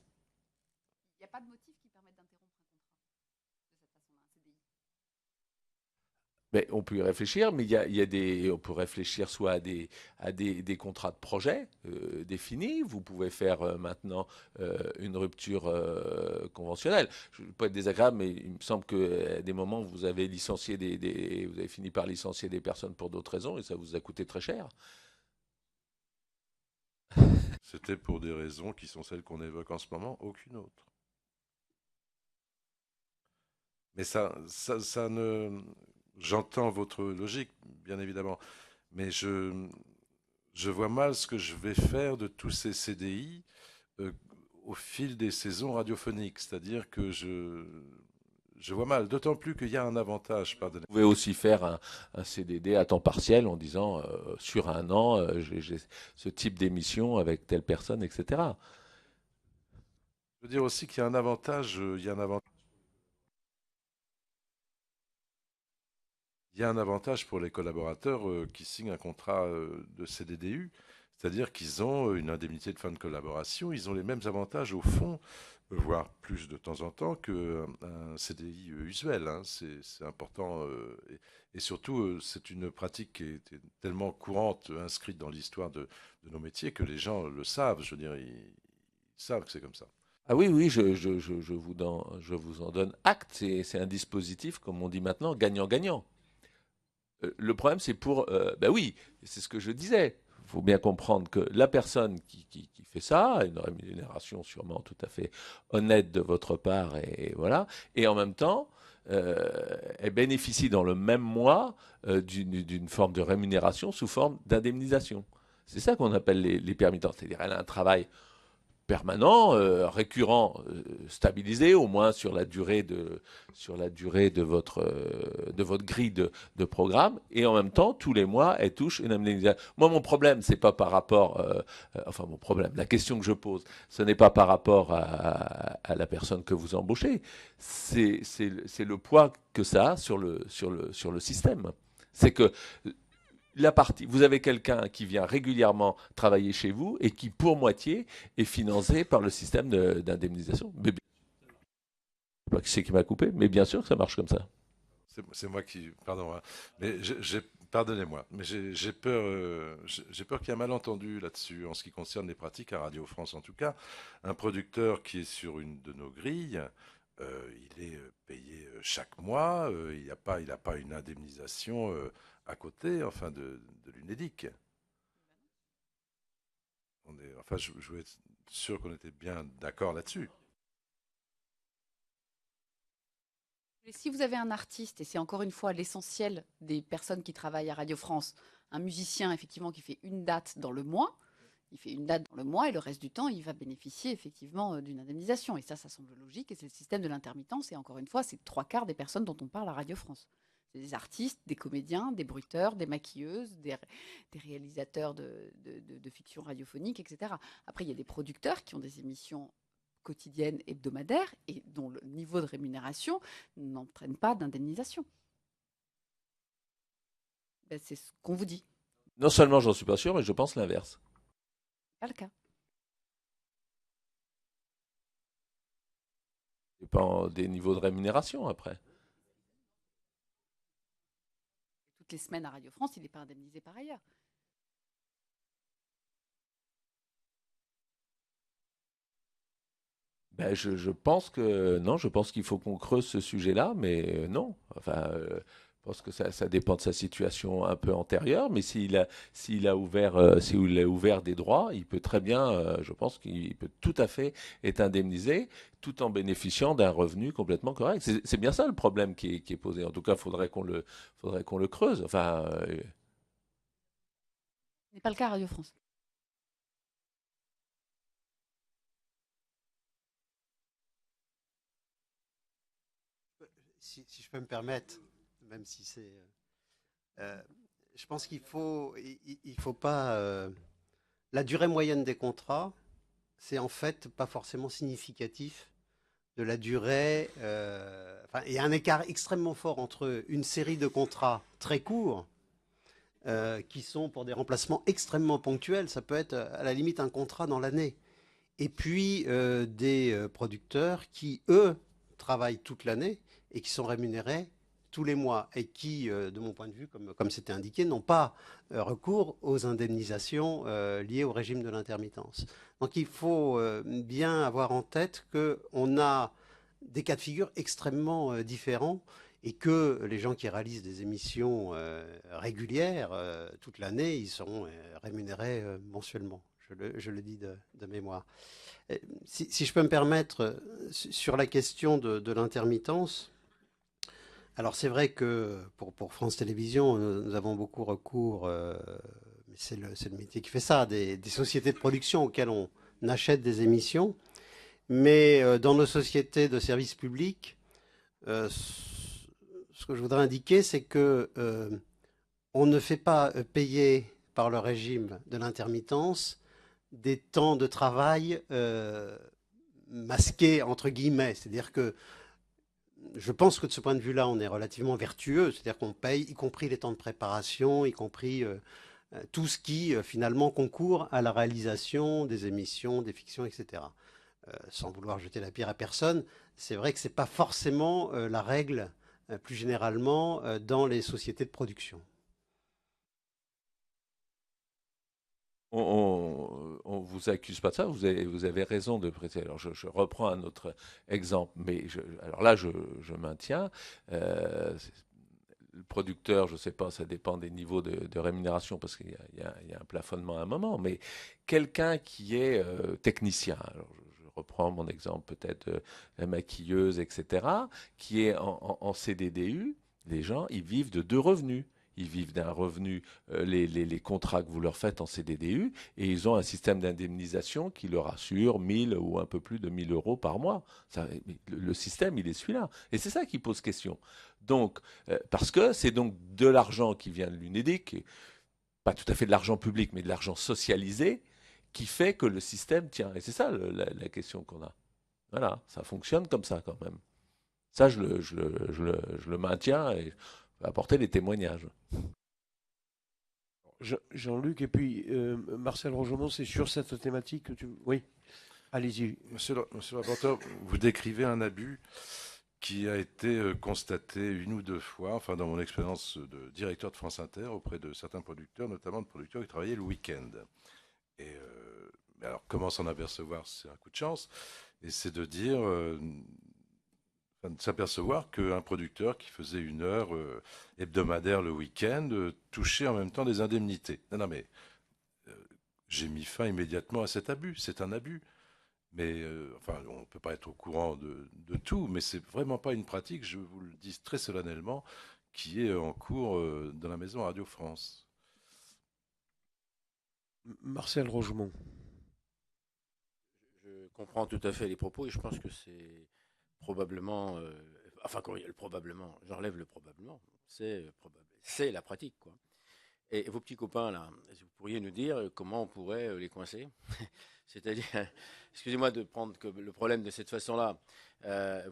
Il n'y a pas de motif qui permette d'interrompre un contrat de cette façon-là, un CDI. Mais on peut y réfléchir, mais on peut réfléchir soit à des contrats de projet définis. Vous pouvez faire maintenant une rupture conventionnelle. Je ne veux pas être désagréable, mais il me semble qu'à des moments, vous avez licencié vous avez fini par licencier des personnes pour d'autres raisons et ça vous a coûté très cher. C'était pour des raisons qui sont celles qu'on évoque en ce moment, aucune autre. Mais ça ne... J'entends votre logique, bien évidemment, mais je vois mal ce que je vais faire de tous ces CDI au fil des saisons radiophoniques. C'est-à-dire que je vois mal, d'autant plus qu'il y a un avantage. Vous pouvez aussi faire un CDD à temps partiel en disant sur un an, j'ai ce type d'émission avec telle personne, etc. Je veux dire aussi qu'il y a un avantage. Il y a un avantage pour les collaborateurs qui signent un contrat de CDDU, c'est-à-dire qu'ils ont une indemnité de fin de collaboration, ils ont les mêmes avantages au fond, voire plus de temps en temps qu'un CDI usuel. Hein. C'est important et surtout c'est une pratique qui est tellement courante, inscrite dans l'histoire de nos métiers que les gens le savent. Je veux dire, ils savent que c'est comme ça. Ah oui, je vous en donne acte. C'est un dispositif, comme on dit maintenant, gagnant-gagnant. Le problème, c'est oui, c'est ce que je disais. Il faut bien comprendre que la personne qui fait ça a une rémunération sûrement tout à fait honnête de votre part, et voilà. Et en même temps, elle bénéficie dans le même mois d'une forme de rémunération sous forme d'indemnisation. C'est ça qu'on appelle les permittents. C'est-à-dire, elle a un travail permanent, récurrent, stabilisé au moins sur la durée de votre grille de programme, et en même temps tous les mois elle touche une indemnisation. Moi mon problème c'est pas par rapport, la question que je pose, ce n'est pas par rapport à la personne que vous embauchez, c'est le poids que ça a sur le système. C'est que vous avez quelqu'un qui vient régulièrement travailler chez vous et qui, pour moitié, est financé par le système d'indemnisation. Mais je sais pas qui c'est qui m'a coupé, mais bien sûr que ça marche comme ça. C'est moi qui, pardon, hein. Mais pardonnez-moi, mais j'ai peur qu'il y ait un malentendu là-dessus en ce qui concerne les pratiques à Radio France. En tout cas, un producteur qui est sur une de nos grilles, il est payé chaque mois. Il n'a pas une indemnisation à côté, enfin, de l'UNEDIC. Je veux être sûr qu'on était bien d'accord là-dessus. Et si vous avez un artiste, et c'est encore une fois l'essentiel des personnes qui travaillent à Radio France, un musicien effectivement qui fait une date dans le mois, il fait une date dans le mois et le reste du temps, il va bénéficier effectivement d'une indemnisation. Et ça semble logique et c'est le système de l'intermittence. Et encore une fois, c'est 3/4 des personnes dont on parle à Radio France. C'est des artistes, des comédiens, des bruiteurs, des maquilleuses, des réalisateurs de fiction radiophonique, etc. Après, il y a des producteurs qui ont des émissions quotidiennes, hebdomadaires, et dont le niveau de rémunération n'entraîne pas d'indemnisation. Ben, c'est ce qu'on vous dit. Non seulement j'en suis pas sûr, mais je pense l'inverse. C'est pas le cas. Ça dépend des niveaux de rémunération après. Toutes les semaines à Radio France, il n'est pas indemnisé par ailleurs. Ben, je pense que non, je pense qu'il faut qu'on creuse ce sujet-là, mais non. Enfin, je pense que ça dépend de sa situation un peu antérieure, mais s'il a ouvert des droits, il peut très bien, je pense qu'il peut tout à fait être indemnisé, tout en bénéficiant d'un revenu complètement correct. C'est bien ça le problème qui est posé. En tout cas, faudrait qu'on le creuse. Enfin, Ce n'est pas le cas à Radio France. Si je peux me permettre, même si c'est... je pense qu'il faut pas... la durée moyenne des contrats, c'est en fait pas forcément significatif de la durée... il y a un écart extrêmement fort entre une série de contrats très courts, qui sont pour des remplacements extrêmement ponctuels, ça peut être à la limite un contrat dans l'année, et puis des producteurs qui, eux, travaillent toute l'année et qui sont rémunérés tous les mois et qui, de mon point de vue, comme c'était indiqué, n'ont pas recours aux indemnisations liées au régime de l'intermittence. Donc il faut bien avoir en tête qu'on a des cas de figure extrêmement différents et que les gens qui réalisent des émissions régulières toute l'année, ils seront rémunérés mensuellement. Je le dis de mémoire. Si je peux me permettre, sur la question de l'intermittence, alors c'est vrai que pour France Télévisions, nous avons beaucoup recours, mais c'est le métier qui fait ça, des sociétés de production auxquelles on achète des émissions. Mais dans nos sociétés de services publics, ce que je voudrais indiquer, c'est que on ne fait pas payer par le régime de l'intermittence des temps de travail masqués, entre guillemets. C'est-à-dire que je pense que de ce point de vue-là, on est relativement vertueux. C'est-à-dire qu'on paye, y compris les temps de préparation, y compris tout ce qui, finalement, concourt à la réalisation des émissions, des fictions, etc. Sans vouloir jeter la pierre à personne, c'est vrai que ce n'est pas forcément la règle, plus généralement, dans les sociétés de production. On vous accuse pas de ça, vous avez raison de prêter. Alors je reprends un autre exemple, mais alors là je maintiens. Le producteur, je ne sais pas, ça dépend des niveaux de rémunération parce qu'il y a un plafonnement à un moment, mais quelqu'un qui est technicien, alors je reprends mon exemple peut-être la maquilleuse, etc., qui est en CDDU, les gens, ils vivent de 2 revenus. ils vivent d'un revenu, les contrats que vous leur faites en CDDU, et ils ont un système d'indemnisation qui leur assure 1000 ou un peu plus de 1000 euros par mois. Le système, il est celui-là. Et c'est ça qui pose question. Donc, parce que c'est donc de l'argent qui vient de l'UNEDIC, pas tout à fait de l'argent public, mais de l'argent socialisé, qui fait que le système tient. Et c'est ça la question qu'on a. Voilà, ça fonctionne comme ça quand même. Ça, je le maintiens et je vais apporter des témoignages. Jean-Luc, et puis Marcel Rogemont, c'est sur cette thématique que tu... Oui, allez-y. Monsieur le rapporteur, vous décrivez un abus qui a été constaté une ou deux fois, enfin dans mon expérience de directeur de France Inter, auprès de certains producteurs, notamment de producteurs qui travaillaient le week-end. Et alors, comment s'en apercevoir? C'est un coup de chance. Et c'est de dire, de s'apercevoir qu'un producteur qui faisait 1 heure hebdomadaire le week-end touchait en même temps des indemnités. Non, mais j'ai mis fin immédiatement à cet abus. C'est un abus. Mais on ne peut pas être au courant de tout, mais c'est vraiment pas une pratique, je vous le dis très solennellement, qui est en cours dans la maison Radio France. Marcel Rogemont. Je comprends tout à fait les propos et je pense que c'est probablement, quand il y a le probablement, j'enlève le probablement, c'est la pratique, quoi. Et vos petits copains là, vous pourriez nous dire comment on pourrait les coincer? C'est-à-dire, excusez-moi de prendre le problème de cette façon-là.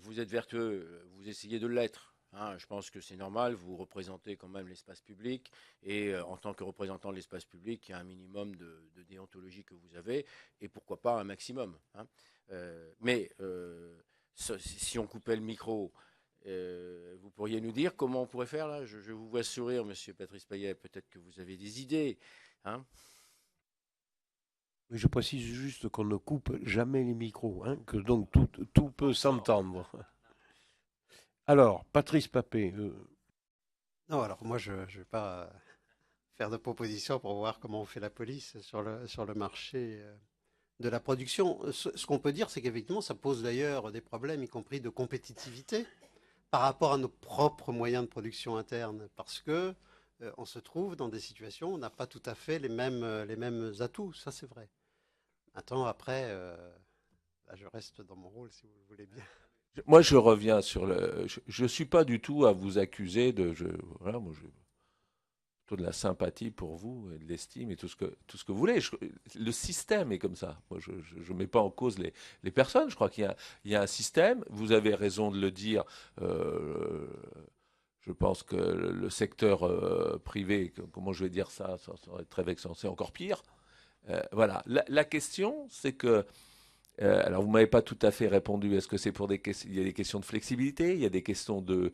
Vous êtes vertueux, vous essayez de l'être. Hein, je pense que c'est normal, vous représentez quand même l'espace public et en tant que représentant de l'espace public, il y a un minimum de déontologie que vous avez et pourquoi pas un maximum. Hein. Mais si on coupait le micro, vous pourriez nous dire comment on pourrait faire là? Je vous vois sourire, monsieur Patrice Payet, peut-être que vous avez des idées. Hein. Je précise juste qu'on ne coupe jamais les micros, hein, que donc tout peut s'entendre. Alors, Patrice Papet. Non, alors moi, je ne vais pas faire de propositions pour voir comment on fait la police sur le marché de la production. Ce qu'on peut dire, c'est qu'effectivement, ça pose d'ailleurs des problèmes, y compris de compétitivité, par rapport à nos propres moyens de production interne, parce que on se trouve dans des situations où on n'a pas tout à fait les mêmes atouts, ça c'est vrai. Maintenant, après, là, je reste dans mon rôle, si vous le voulez bien. Moi, je reviens sur le... Je ne suis pas du tout à vous accuser de... Voilà, moi, j'ai plutôt de la sympathie pour vous, et de l'estime et tout ce que vous voulez. Le système est comme ça. Moi, je ne mets pas en cause les personnes. Je crois qu'il y a un système. Vous avez raison de le dire. Je pense que le secteur privé, comment je vais dire ça va être très vexant, c'est encore pire. Voilà. La question, c'est que alors, vous ne m'avez pas tout à fait répondu. Est-ce que c'est pour il y a des questions de flexibilité, il y a des questions de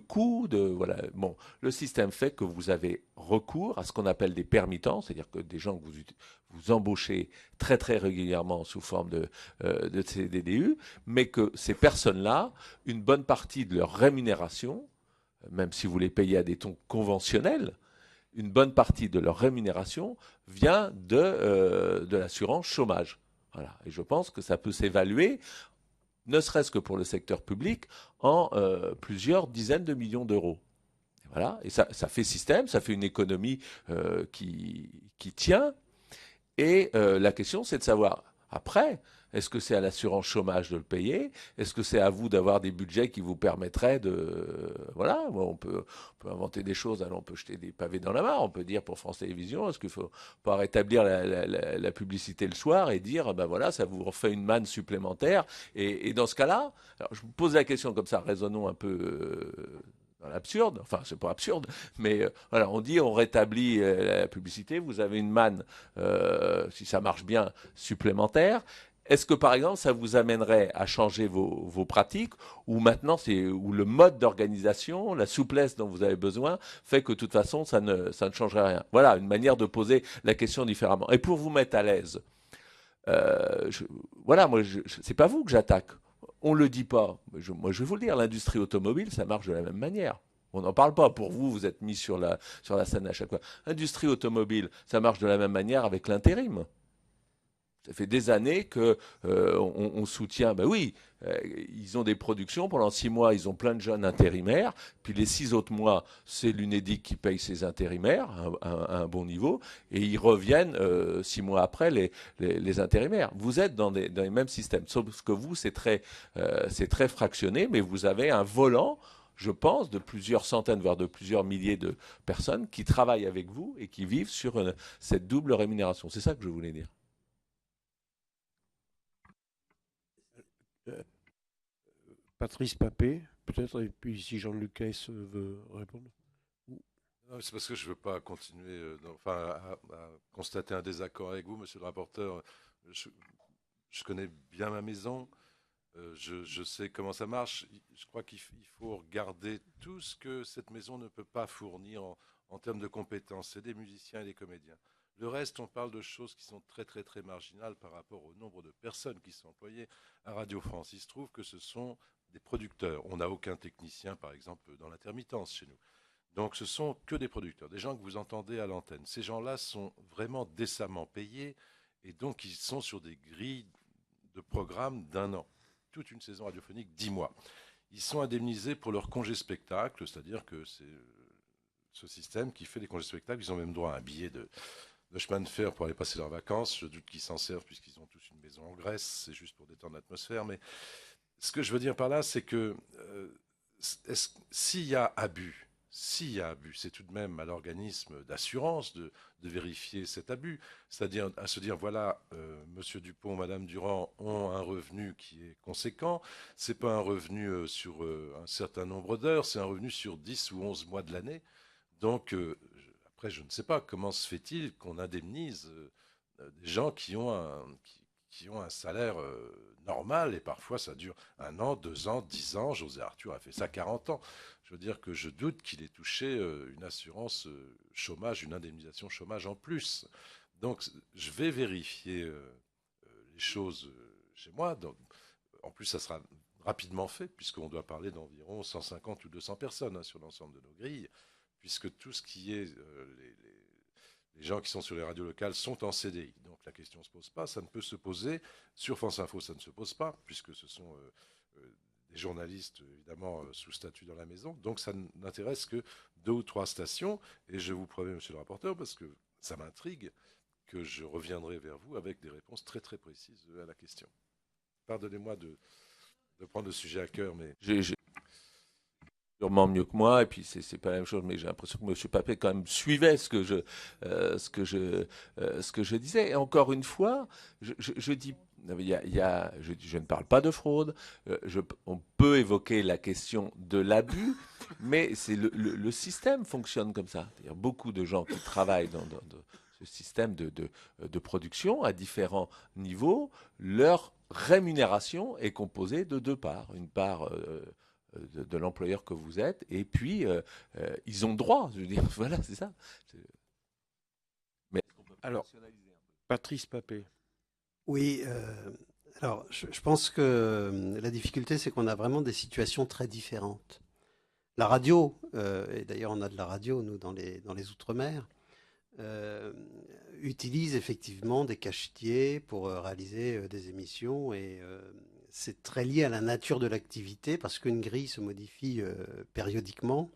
coûts, voilà. Bon, le système fait que vous avez recours à ce qu'on appelle des permittents, c'est-à-dire que des gens que vous embauchez très très régulièrement sous forme de CDDU, mais que ces personnes-là, une bonne partie de leur rémunération, même si vous les payez à des tons conventionnels, une bonne partie de leur rémunération vient de l'assurance chômage. Voilà. Et je pense que ça peut s'évaluer, ne serait-ce que pour le secteur public, en plusieurs dizaines de millions d'euros. Voilà. Et ça fait système, ça fait une économie qui tient. Et la question, c'est de savoir, après, est-ce que c'est à l'assurance chômage de le payer? Est-ce que c'est à vous d'avoir des budgets qui vous permettraient de... Voilà, on peut inventer des choses, alors on peut jeter des pavés dans la mare, on peut dire pour France Télévisions, est-ce qu'il faut pas rétablir la publicité le soir et dire, ben voilà, ça vous refait une manne supplémentaire. Et dans ce cas-là, alors je vous pose la question comme ça, raisonnons un peu... dans l'absurde, enfin c'est pas absurde, mais voilà, on dit on rétablit la publicité, vous avez une manne, si ça marche bien, supplémentaire. Est-ce que par exemple ça vous amènerait à changer vos pratiques, ou maintenant ou le mode d'organisation, la souplesse dont vous avez besoin fait que de toute façon ça ne changerait rien? Voilà, une manière de poser la question différemment. Et pour vous mettre à l'aise, voilà, moi c'est pas vous que j'attaque. On ne le dit pas. Moi, je vais vous le dire, l'industrie automobile, ça marche de la même manière. On n'en parle pas. Pour vous, vous êtes mis sur la scène à chaque fois. L'industrie automobile, ça marche de la même manière avec l'intérim. Ça fait des années que on soutient. Ben oui, ils ont des productions. Pendant 6 mois, ils ont plein de jeunes intérimaires. Puis les 6 autres mois, c'est l'UNEDIC qui paye ces intérimaires à un bon niveau. Et ils reviennent 6 mois après, les intérimaires. Vous êtes dans les mêmes systèmes. Sauf que vous, c'est très fractionné, mais vous avez un volant, je pense, de plusieurs centaines, voire de plusieurs milliers de personnes qui travaillent avec vous et qui vivent sur cette double rémunération. C'est ça que je voulais dire. Patrice Papet, peut-être, et puis si Jean-Luc Hess veut répondre. Non, c'est parce que je ne veux pas continuer à constater un désaccord avec vous, monsieur le rapporteur. Je connais bien ma maison, je sais comment ça marche. Je crois qu'il faut regarder tout ce que cette maison ne peut pas fournir en termes de compétences. C'est des musiciens et des comédiens. Le reste, on parle de choses qui sont très, très, très marginales par rapport au nombre de personnes qui sont employées à Radio France. Il se trouve que ce sont des producteurs. On n'a aucun technicien, par exemple, dans l'intermittence chez nous. Donc ce sont que des producteurs, des gens que vous entendez à l'antenne. Ces gens-là sont vraiment décemment payés et donc ils sont sur des grilles de programme d'1 an. Toute une saison radiophonique, 10 mois. Ils sont indemnisés pour leur congé spectacle, c'est-à-dire que c'est ce système qui fait les congés spectacles. Ils ont même droit à un billet de chemin de fer pour aller passer leurs vacances. Je doute qu'ils s'en servent puisqu'ils ont tous une maison en Grèce. C'est juste pour détendre l'atmosphère. Mais ce que je veux dire par là, c'est que s'il y a abus, c'est tout de même à l'organisme d'assurance de vérifier cet abus, c'est-à-dire à se dire voilà, Monsieur Dupont, Madame Durand ont un revenu qui est conséquent. C'est pas un revenu sur un certain nombre d'heures, c'est un revenu sur 10 ou 11 mois de l'année. Donc après, je ne sais pas comment se fait-il qu'on indemnise des gens qui ont un salaire normal, et parfois ça dure 1 an, 2 ans, 10 ans. José Arthur a fait ça 40 ans. Je veux dire que je doute qu'il ait touché une assurance chômage, une indemnisation chômage en plus. Donc je vais vérifier les choses chez moi. Donc, en plus, ça sera rapidement fait, puisqu'on doit parler d'environ 150 ou 200 personnes sur l'ensemble de nos grilles, puisque tout ce qui est les gens qui sont sur les radios locales sont en CDI. Donc la question ne se pose pas, ça ne peut se poser. Sur France Info, ça ne se pose pas, puisque ce sont des journalistes, évidemment, sous statut dans la maison. Donc ça n'intéresse que 2 ou 3 stations. Et je vous promets, monsieur le rapporteur, parce que ça m'intrigue, que je reviendrai vers vous avec des réponses très très précises à la question. Pardonnez-moi de prendre le sujet à cœur, mais... Sûrement mieux que moi, et puis c'est pas la même chose, mais j'ai l'impression que M. Papet quand même suivait ce que je disais. Et encore une fois, je dis, je ne parle pas de fraude. On peut évoquer la question de l'abus, mais c'est le système fonctionne comme ça. C'est-à-dire beaucoup de gens qui travaillent dans ce système de production à différents niveaux, leur rémunération est composée de 2 parts. Une part de l'employeur que vous êtes, et puis ils ont droit, je veux dire, voilà, c'est ça. Mais alors, Patrice Papet. Oui, alors je pense que la difficulté, c'est qu'on a vraiment des situations très différentes. La radio, et d'ailleurs on a de la radio, nous, dans les Outre-mer, utilise effectivement des cachetiers pour réaliser des émissions, et c'est très lié à la nature de l'activité parce qu'une grille se modifie périodiquement.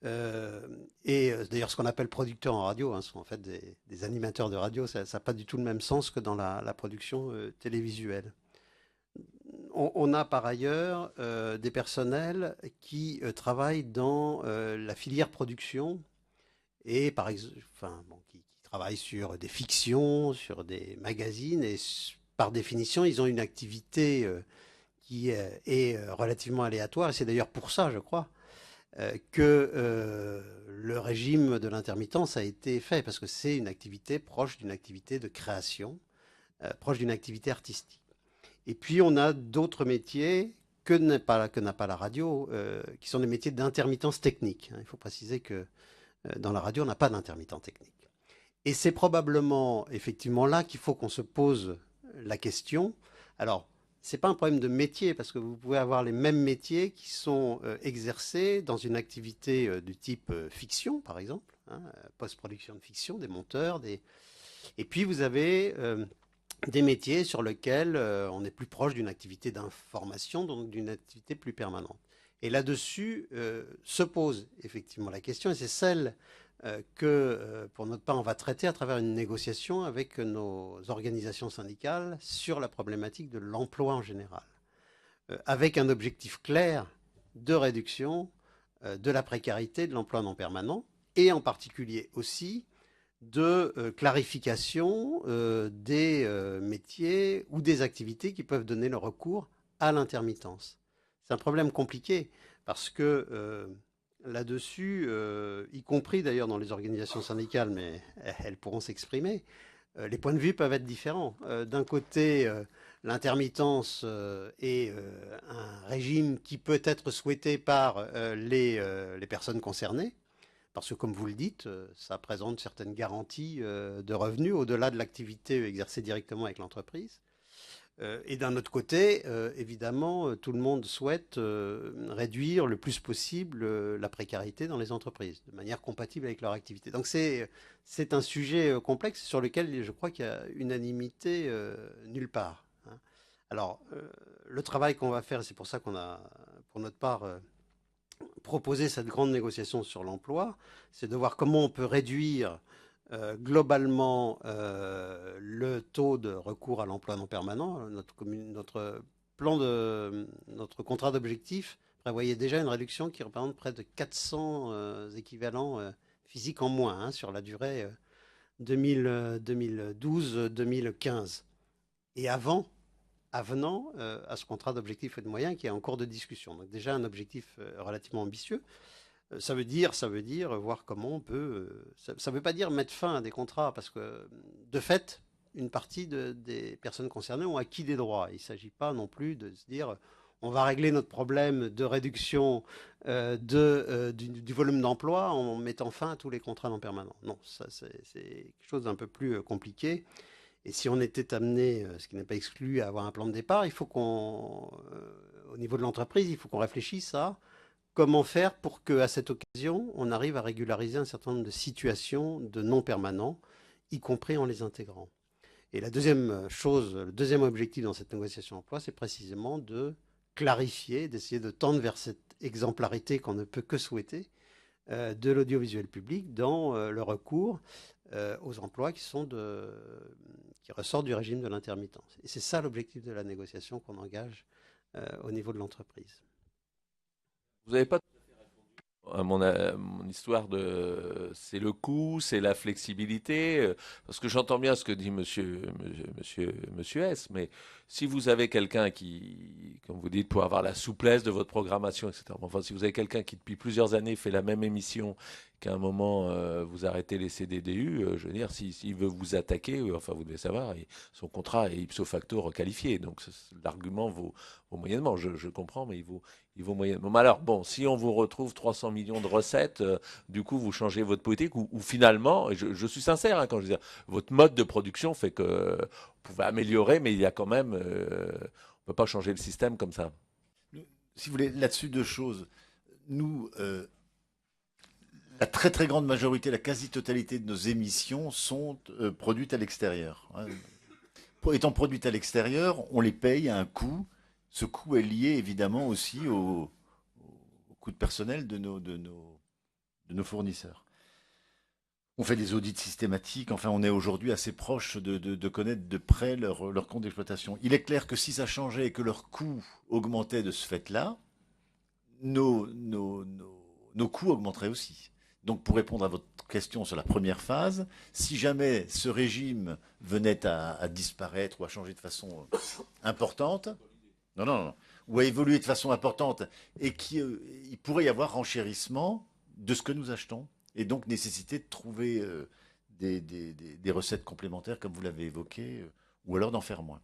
Et d'ailleurs, ce qu'on appelle producteurs en radio, sont en fait des animateurs de radio. Ça n'a pas du tout le même sens que dans la production télévisuelle. On a par ailleurs des personnels qui travaillent dans la filière production et par exemple, qui travaillent sur des fictions, sur des magazines, et par définition, ils ont une activité qui est relativement aléatoire. Et c'est d'ailleurs pour ça, je crois, que le régime de l'intermittence a été fait, parce que c'est une activité proche d'une activité de création, proche d'une activité artistique. Et puis on a d'autres métiers que n'a pas la radio, qui sont des métiers d'intermittence technique. Il faut préciser que dans la radio, on n'a pas d'intermittent technique. Et c'est probablement effectivement là qu'il faut qu'on se pose la question. Alors, ce n'est pas un problème de métier, parce que vous pouvez avoir les mêmes métiers qui sont exercés dans une activité du type fiction, par exemple, post-production de fiction, des monteurs, et puis vous avez des métiers sur lesquels on est plus proche d'une activité d'information, donc d'une activité plus permanente. Et là-dessus se pose effectivement la question, et c'est celle que, pour notre part, on va traiter à travers une négociation avec nos organisations syndicales sur la problématique de l'emploi en général, avec un objectif clair de réduction de la précarité de l'emploi non permanent, et en particulier aussi de clarification des métiers ou des activités qui peuvent donner le recours à l'intermittence. C'est un problème compliqué parce que là-dessus, y compris d'ailleurs dans les organisations syndicales, mais elles pourront s'exprimer, les points de vue peuvent être différents. D'un côté, l'intermittence est un régime qui peut être souhaité par les personnes concernées, parce que, comme vous le dites, ça présente certaines garanties de revenus au-delà de l'activité exercée directement avec l'entreprise. Et d'un autre côté, évidemment, tout le monde souhaite réduire le plus possible la précarité dans les entreprises, de manière compatible avec leur activité. Donc c'est un sujet complexe sur lequel je crois qu'il y a unanimité nulle part. Hein. Alors, le travail qu'on va faire, c'est pour ça qu'on a, pour notre part, proposer cette grande négociation sur l'emploi, c'est de voir comment on peut réduire globalement le taux de recours à l'emploi non permanent. Notre contrat d'objectif prévoyait déjà une réduction qui représente près de 400 équivalents physiques en moins sur la durée 2012-2015. Et avenant à ce contrat d'objectifs et de moyens qui est en cours de discussion. Donc déjà un objectif relativement ambitieux. Ça veut dire voir comment on peut... ça ne veut pas dire mettre fin à des contrats, parce que de fait, une partie des personnes concernées ont acquis des droits. Il ne s'agit pas non plus de se dire on va régler notre problème de réduction du volume d'emploi en mettant fin à tous les contrats non permanents. Non, ça c'est quelque chose d'un peu plus compliqué. Et si on était amené, ce qui n'est pas exclu, à avoir un plan de départ, il faut au niveau de l'entreprise, il faut qu'on réfléchisse à comment faire pour qu'à cette occasion, on arrive à régulariser un certain nombre de situations de non permanents, y compris en les intégrant. Et la deuxième chose, le deuxième objectif dans cette négociation emploi, c'est précisément de clarifier, d'essayer de tendre vers cette exemplarité qu'on ne peut que souhaiter de l'audiovisuel public dans le recours aux emplois qui ressortent du régime de l'intermittence. Et c'est ça l'objectif de la négociation qu'on engage au niveau de l'entreprise. Vous n'avez pas à mon histoire de c'est le coût, c'est la flexibilité, parce que j'entends bien ce que dit monsieur S, mais si vous avez quelqu'un qui, comme vous dites, pour avoir la souplesse de votre programmation, etc. Enfin, si vous avez quelqu'un qui depuis plusieurs années fait la même émission, qu'à un moment vous arrêtez les CDDU, je veux dire, s'il veut vous attaquer, enfin vous devez savoir, son contrat est ipso facto requalifié, donc l'argument vaut moyennement. Je comprends, mais il vaut moyennement. Mais alors, bon, si on vous retrouve 300 millions de recettes, du coup, vous changez votre politique, ou finalement, et je suis sincère quand je dis ça, votre mode de production fait que vous pouvez améliorer, mais il y a quand même, on ne peut pas changer le système comme ça. Si vous voulez, là-dessus, deux choses. Nous, la très très grande majorité, la quasi-totalité de nos émissions sont produites à l'extérieur. Hein. Étant produites à l'extérieur, on les paye à un coût. Ce coût est lié évidemment aussi au coût de personnel de nos fournisseurs. On fait des audits systématiques, enfin on est aujourd'hui assez proche de connaître de près leur compte d'exploitation. Il est clair que si ça changeait et que leur coût augmentait de ce fait-là, nos coûts augmenteraient aussi. Donc pour répondre à votre question sur la première phase, si jamais ce régime venait à disparaître ou à changer de façon importante, non, ou à évoluer de façon importante, et il pourrait y avoir renchérissement de ce que nous achetons, et donc nécessité de trouver des recettes complémentaires, comme vous l'avez évoqué, ou alors d'en faire moins.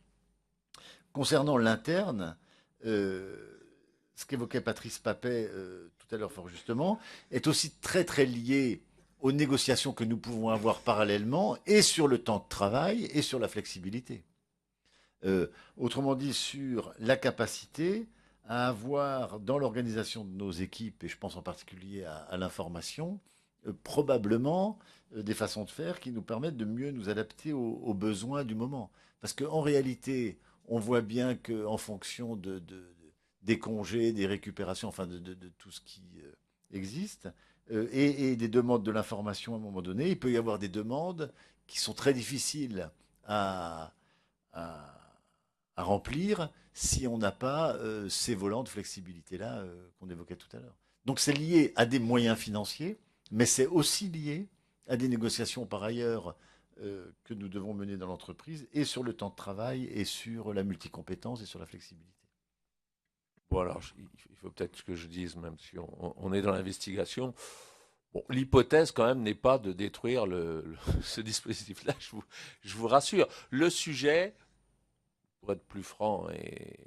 Concernant l'interne, ce qu'évoquait Patrice Papet tout à l'heure fort justement, est aussi très très lié aux négociations que nous pouvons avoir parallèlement, et sur le temps de travail, et sur la flexibilité. Autrement dit, sur la capacité à avoir dans l'organisation de nos équipes, et je pense en particulier à l'information, probablement des façons de faire qui nous permettent de mieux nous adapter aux besoins du moment. Parce qu'en réalité, on voit bien qu'en fonction des congés, des récupérations, enfin de tout ce qui existe, et des demandes de l'information à un moment donné, il peut y avoir des demandes qui sont très difficiles à remplir si on n'a pas ces volants de flexibilité-là qu'on évoquait tout à l'heure. Donc c'est lié à des moyens financiers, mais c'est aussi lié à des négociations par ailleurs que nous devons mener dans l'entreprise, et sur le temps de travail, et sur la multicompétence, et sur la flexibilité. Bon, alors, il faut peut-être que je dise, même si on est dans l'investigation, bon, l'hypothèse quand même n'est pas de détruire ce dispositif-là, je vous rassure. Le sujet, pour être plus franc et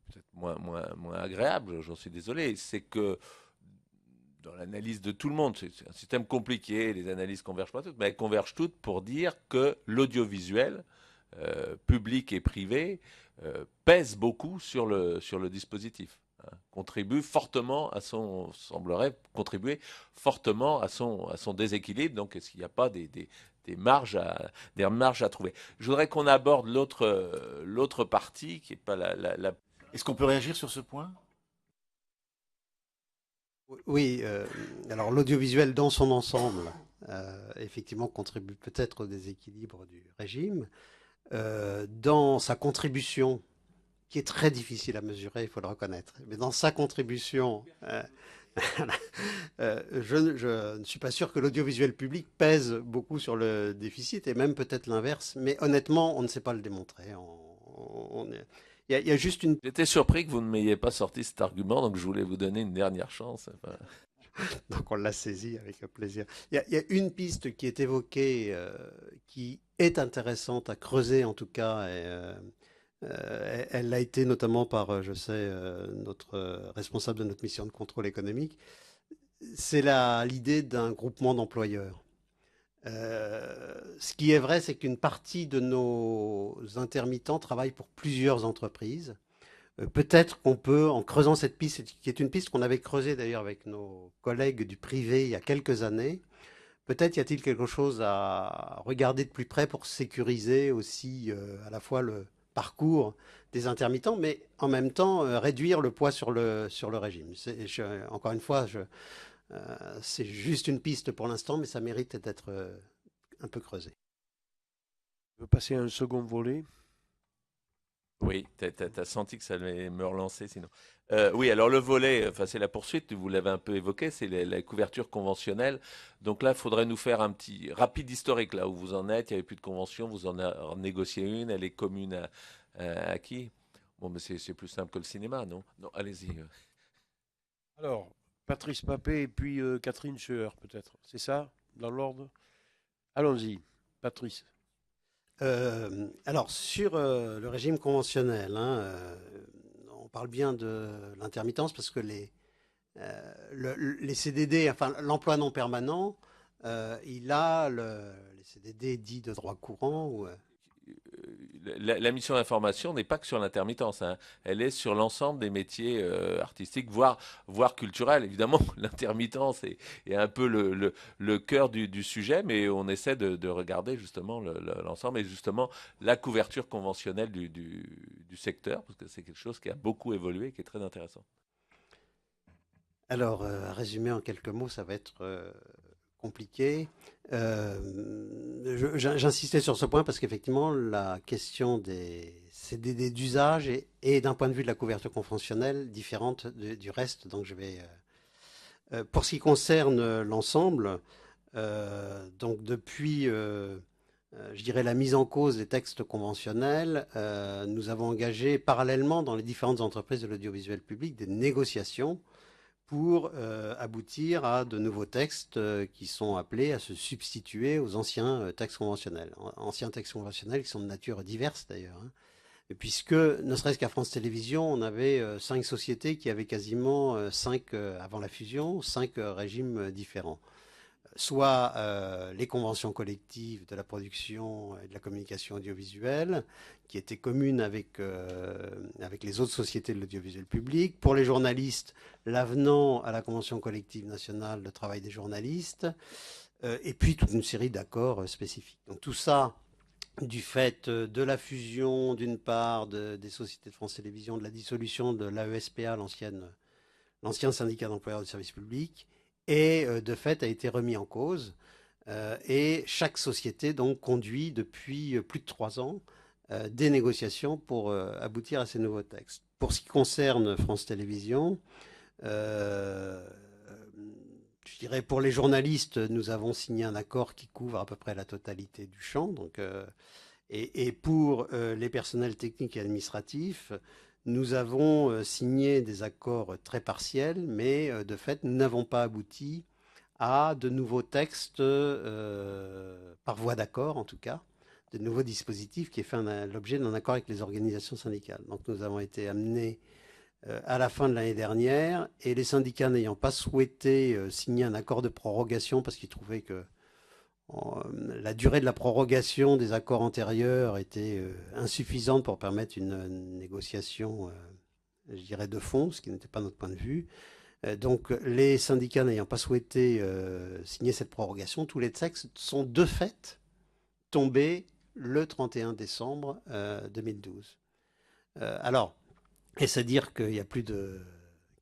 peut-être moins agréable, j'en suis désolé, c'est que dans l'analyse de tout le monde, c'est un système compliqué, les analyses convergent pas toutes, mais elles convergent toutes pour dire que l'audiovisuel, public et privé, pèse beaucoup sur le dispositif, hein, contribue fortement à semblerait contribuer fortement à son déséquilibre. Donc, est-ce qu'il n'y a pas des marges à trouver? Je voudrais qu'on aborde l'autre partie qui n'est pas la... Est-ce qu'on peut réagir sur ce point? Oui, alors l'audiovisuel dans son ensemble, effectivement, contribue peut-être au déséquilibre du régime. Dans sa contribution, qui est très difficile à mesurer, il faut le reconnaître, mais dans sa contribution, je ne suis pas sûr que l'audiovisuel public pèse beaucoup sur le déficit, et même peut-être l'inverse, mais honnêtement, on ne sait pas le démontrer. Il y a juste une... J'étais surpris que vous ne m'ayez pas sorti cet argument, donc je voulais vous donner une dernière chance. Enfin... Donc on l'a saisi avec plaisir. Il y a une piste qui est évoquée, qui est intéressante à creuser en tout cas, et elle l'a été notamment par, je sais, notre responsable de notre mission de contrôle économique. C'est l'idée d'un groupement d'employeurs. Ce qui est vrai, c'est qu'une partie de nos intermittents travaillent pour plusieurs entreprises. Peut-être qu'on peut, en creusant cette piste, qui est une piste qu'on avait creusée d'ailleurs avec nos collègues du privé il y a quelques années, peut-être y a-t-il quelque chose à regarder de plus près pour sécuriser aussi à la fois le parcours des intermittents, mais en même temps réduire le poids sur le régime. Encore une fois, c'est juste une piste pour l'instant, mais ça mérite d'être un peu creusé. Je veux passer à un second volet. Oui, tu as senti que ça allait me relancer sinon. Oui, alors le volet, enfin, c'est la poursuite, vous l'avez un peu évoqué, c'est la couverture conventionnelle. Donc là, il faudrait nous faire un petit rapide historique, là où vous en êtes. Il n'y avait plus de convention, vous en négociez une, elle est commune à qui? Bon, mais c'est plus simple que le cinéma, non? Non, allez-y. Alors, Patrice Papet et puis Catherine Scheuer, peut-être. C'est ça, dans l'ordre? Allons-y, Patrice. Alors, sur le régime conventionnel, hein, on parle bien de l'intermittence parce que les CDD, enfin l'emploi non permanent, il a les CDD dits de droit courant. La mission d'information n'est pas que sur l'intermittence, hein. Elle est sur l'ensemble des métiers artistiques, voire culturels. Évidemment, l'intermittence est un peu le cœur du sujet, mais on essaie de regarder justement l'ensemble et justement la couverture conventionnelle du secteur, parce que c'est quelque chose qui a beaucoup évolué et qui est très intéressant. Alors, à résumer en quelques mots, ça va être compliqué. J'insistais sur ce point parce qu'effectivement, la question des CDD d'usage est d'un point de vue de la couverture conventionnelle différente du reste. Donc, je vais, pour ce qui concerne l'ensemble, donc depuis, je dirais, la mise en cause des textes conventionnels, nous avons engagé parallèlement dans les différentes entreprises de l'audiovisuel public des négociations pour aboutir à de nouveaux textes qui sont appelés à se substituer aux anciens textes conventionnels. Anciens textes conventionnels qui sont de nature diverse d'ailleurs, hein. Et puisque, ne serait-ce qu'à France Télévisions, on avait 5 sociétés qui avaient quasiment 5, avant la fusion, 5 régimes différents. soit les conventions collectives de la production et de la communication audiovisuelle, qui étaient communes avec les autres sociétés de l'audiovisuel public. Pour les journalistes, l'avenant à la convention collective nationale de travail des journalistes, et puis toute une série d'accords spécifiques. Donc tout ça, du fait de la fusion, d'une part, des sociétés de France Télévisions, de la dissolution de l'AESPA, l'ancien syndicat d'employeurs du service public, et de fait a été remis en cause. Et chaque société donc conduit depuis plus de 3 ans des négociations pour aboutir à ces nouveaux textes. Pour ce qui concerne France Télévisions, je dirais pour les journalistes, nous avons signé un accord qui couvre à peu près la totalité du champ. Donc, et pour les personnels techniques et administratifs, nous avons signé des accords très partiels, mais de fait, nous n'avons pas abouti à de nouveaux textes, par voie d'accord en tout cas, de nouveaux dispositifs qui aient fait l'objet d'un accord avec les organisations syndicales. Donc nous avons été amenés à la fin de l'année dernière, et les syndicats n'ayant pas souhaité signer un accord de prorogation parce qu'ils trouvaient que la durée de la prorogation des accords antérieurs était insuffisante pour permettre une négociation, je dirais, de fond, ce qui n'était pas notre point de vue. Donc les syndicats n'ayant pas souhaité signer cette prorogation, tous les textes sont de fait tombés le 31 décembre 2012. Alors, est-ce à dire qu'il n'y a plus de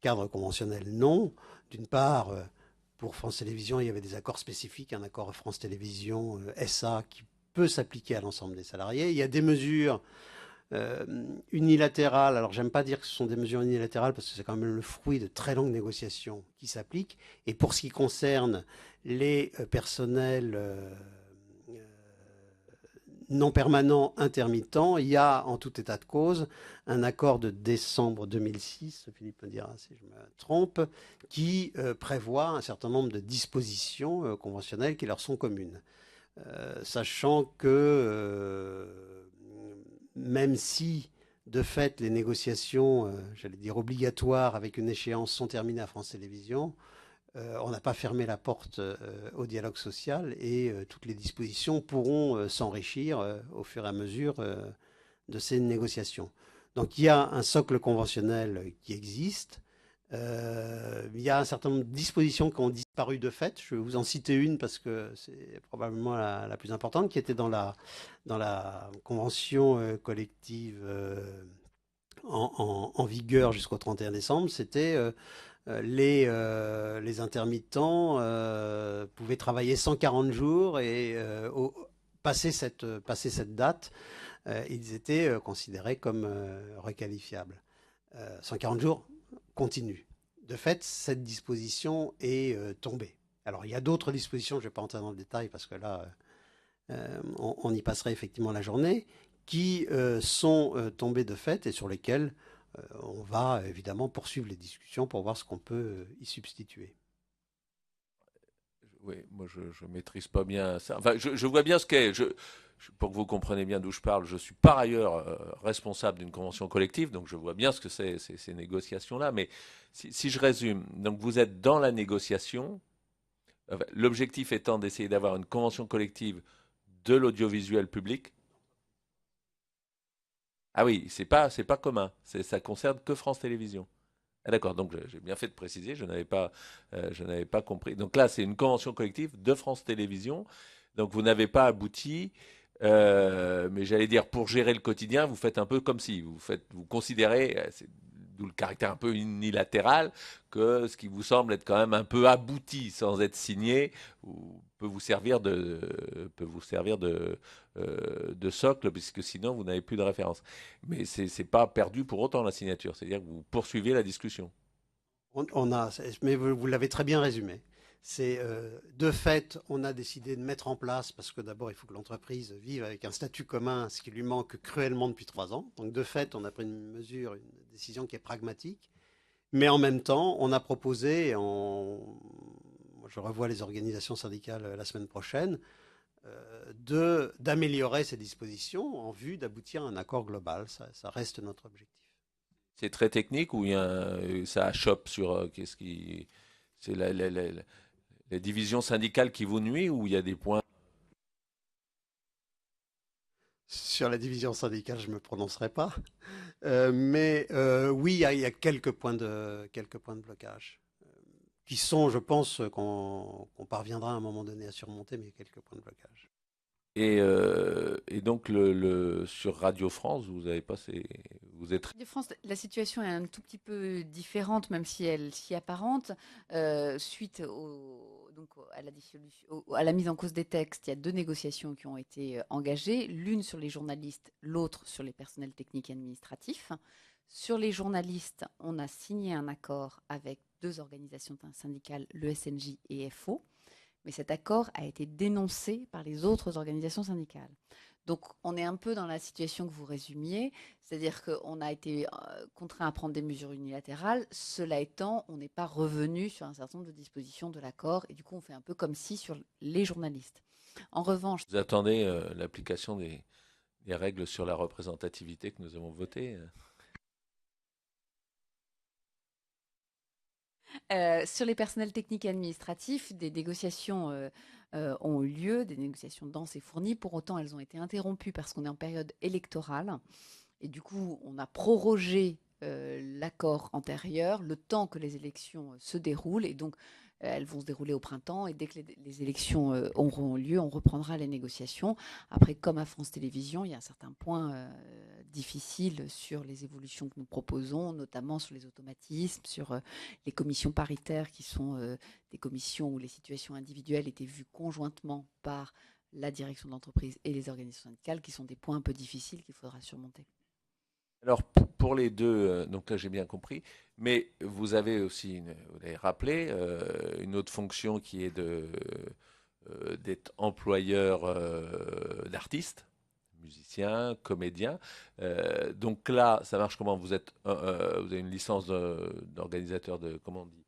cadre conventionnel? Non. D'une part, pour France Télévisions, il y avait des accords spécifiques, un accord France Télévisions SA qui peut s'appliquer à l'ensemble des salariés. Il y a des mesures unilatérales. Alors, j'aime pas dire que ce sont des mesures unilatérales parce que c'est quand même le fruit de très longues négociations qui s'appliquent. Et pour ce qui concerne les personnels non permanents intermittents, il y a en tout état de cause un accord de décembre 2006, Philippe me dira si je me trompe, qui prévoit un certain nombre de dispositions conventionnelles qui leur sont communes. Sachant que même si de fait les négociations, j'allais dire obligatoires avec une échéance, sont terminées à France Télévisions, on n'a pas fermé la porte au dialogue social, et toutes les dispositions pourront s'enrichir au fur et à mesure de ces négociations. Donc il y a un socle conventionnel qui existe. Il y a un certain nombre de dispositions qui ont disparu de fait. Je vais vous en citer une parce que c'est probablement la plus importante, qui était dans la convention collective en vigueur jusqu'au 31 décembre. C'était les intermittents pouvaient travailler 140 jours, et passer cette date, ils étaient considérés comme requalifiables. 140 jours continus. De fait, cette disposition est tombée. Alors, il y a d'autres dispositions, je ne vais pas entrer dans le détail parce que là, on y passerait effectivement la journée, qui sont tombées de fait et sur lesquelles on va évidemment poursuivre les discussions pour voir ce qu'on peut y substituer. Oui, moi je maîtrise pas bien ça. Enfin, je vois bien ce qu'est. Pour que vous compreniez bien d'où je parle, je suis par ailleurs responsable d'une convention collective, donc je vois bien ce que c'est ces négociations-là. Mais si je résume, donc vous êtes dans la négociation, l'objectif étant d'essayer d'avoir une convention collective de l'audiovisuel public. Ah oui, c'est pas commun, ça concerne que France Télévisions. Ah d'accord, donc j'ai bien fait de préciser, je n'avais pas compris. Donc là, c'est une convention collective de France Télévisions, donc vous n'avez pas abouti, mais j'allais dire, pour gérer le quotidien, vous faites un peu comme si, vous considérez, d'où le caractère un peu unilatéral, que ce qui vous semble être quand même un peu abouti sans être signé peut vous servir de socle, puisque sinon vous n'avez plus de référence. Mais c'est pas perdu pour autant la signature, c'est-à-dire que vous poursuivez la discussion. Mais vous l'avez très bien résumé. C'est de fait, on a décidé de mettre en place, parce que d'abord il faut que l'entreprise vive avec un statut commun, ce qui lui manque cruellement depuis 3 ans. Donc de fait, on a pris une décision qui est pragmatique, mais en même temps, on a proposé, je revois les organisations syndicales la semaine prochaine, d'améliorer ces dispositions en vue d'aboutir à un accord global. Ça reste notre objectif. C'est très technique ou ça achoppe sur qu'est-ce qui... C'est les divisions syndicales qui vous nuisent ou il y a des points? Sur la division syndicale, je ne me prononcerai pas. Mais oui, il y a quelques points de blocage qui sont, je pense, qu'on parviendra à un moment donné à surmonter, mais il y a quelques points de blocage. Et donc, sur Radio France, vous avez passé, vous êtes. Radio France, la situation est un tout petit peu différente, même si elle s'y apparente. Suite à la mise en cause des textes, il y a 2 négociations qui ont été engagées, l'une sur les journalistes, l'autre sur les personnels techniques et administratifs. Sur les journalistes, on a signé un accord avec 2 organisations syndicales, le SNJ et FO. Mais cet accord a été dénoncé par les autres organisations syndicales. Donc, on est un peu dans la situation que vous résumiez, c'est-à-dire qu'on a été contraint à prendre des mesures unilatérales. Cela étant, on n'est pas revenu sur un certain nombre de dispositions de l'accord, et du coup, on fait un peu comme si sur les journalistes. En revanche, Vous attendez l'application des règles sur la représentativité que nous avons votées? Sur les personnels techniques et administratifs, des négociations ont eu lieu, des négociations denses et fournies. Pour autant, elles ont été interrompues parce qu'on est en période électorale. Et du coup, on a prorogé l'accord antérieur le temps que les élections se déroulent. Et donc, elles vont se dérouler au printemps. Et dès que les élections auront lieu, on reprendra les négociations. Après, comme à France Télévisions, il y a un certain point difficile sur les évolutions que nous proposons, notamment sur les automatismes, sur les commissions paritaires, qui sont des commissions où les situations individuelles étaient vues conjointement par la direction de l'entreprise et les organisations syndicales, qui sont des points un peu difficiles qu'il faudra surmonter. Alors, pour les deux, donc là j'ai bien compris, mais vous avez aussi, vous l'avez rappelé, une autre fonction qui est d'être employeur d'artistes, musiciens, comédiens. Donc là, ça marche comment? Vous avez une licence d'organisateur de, comment on dit?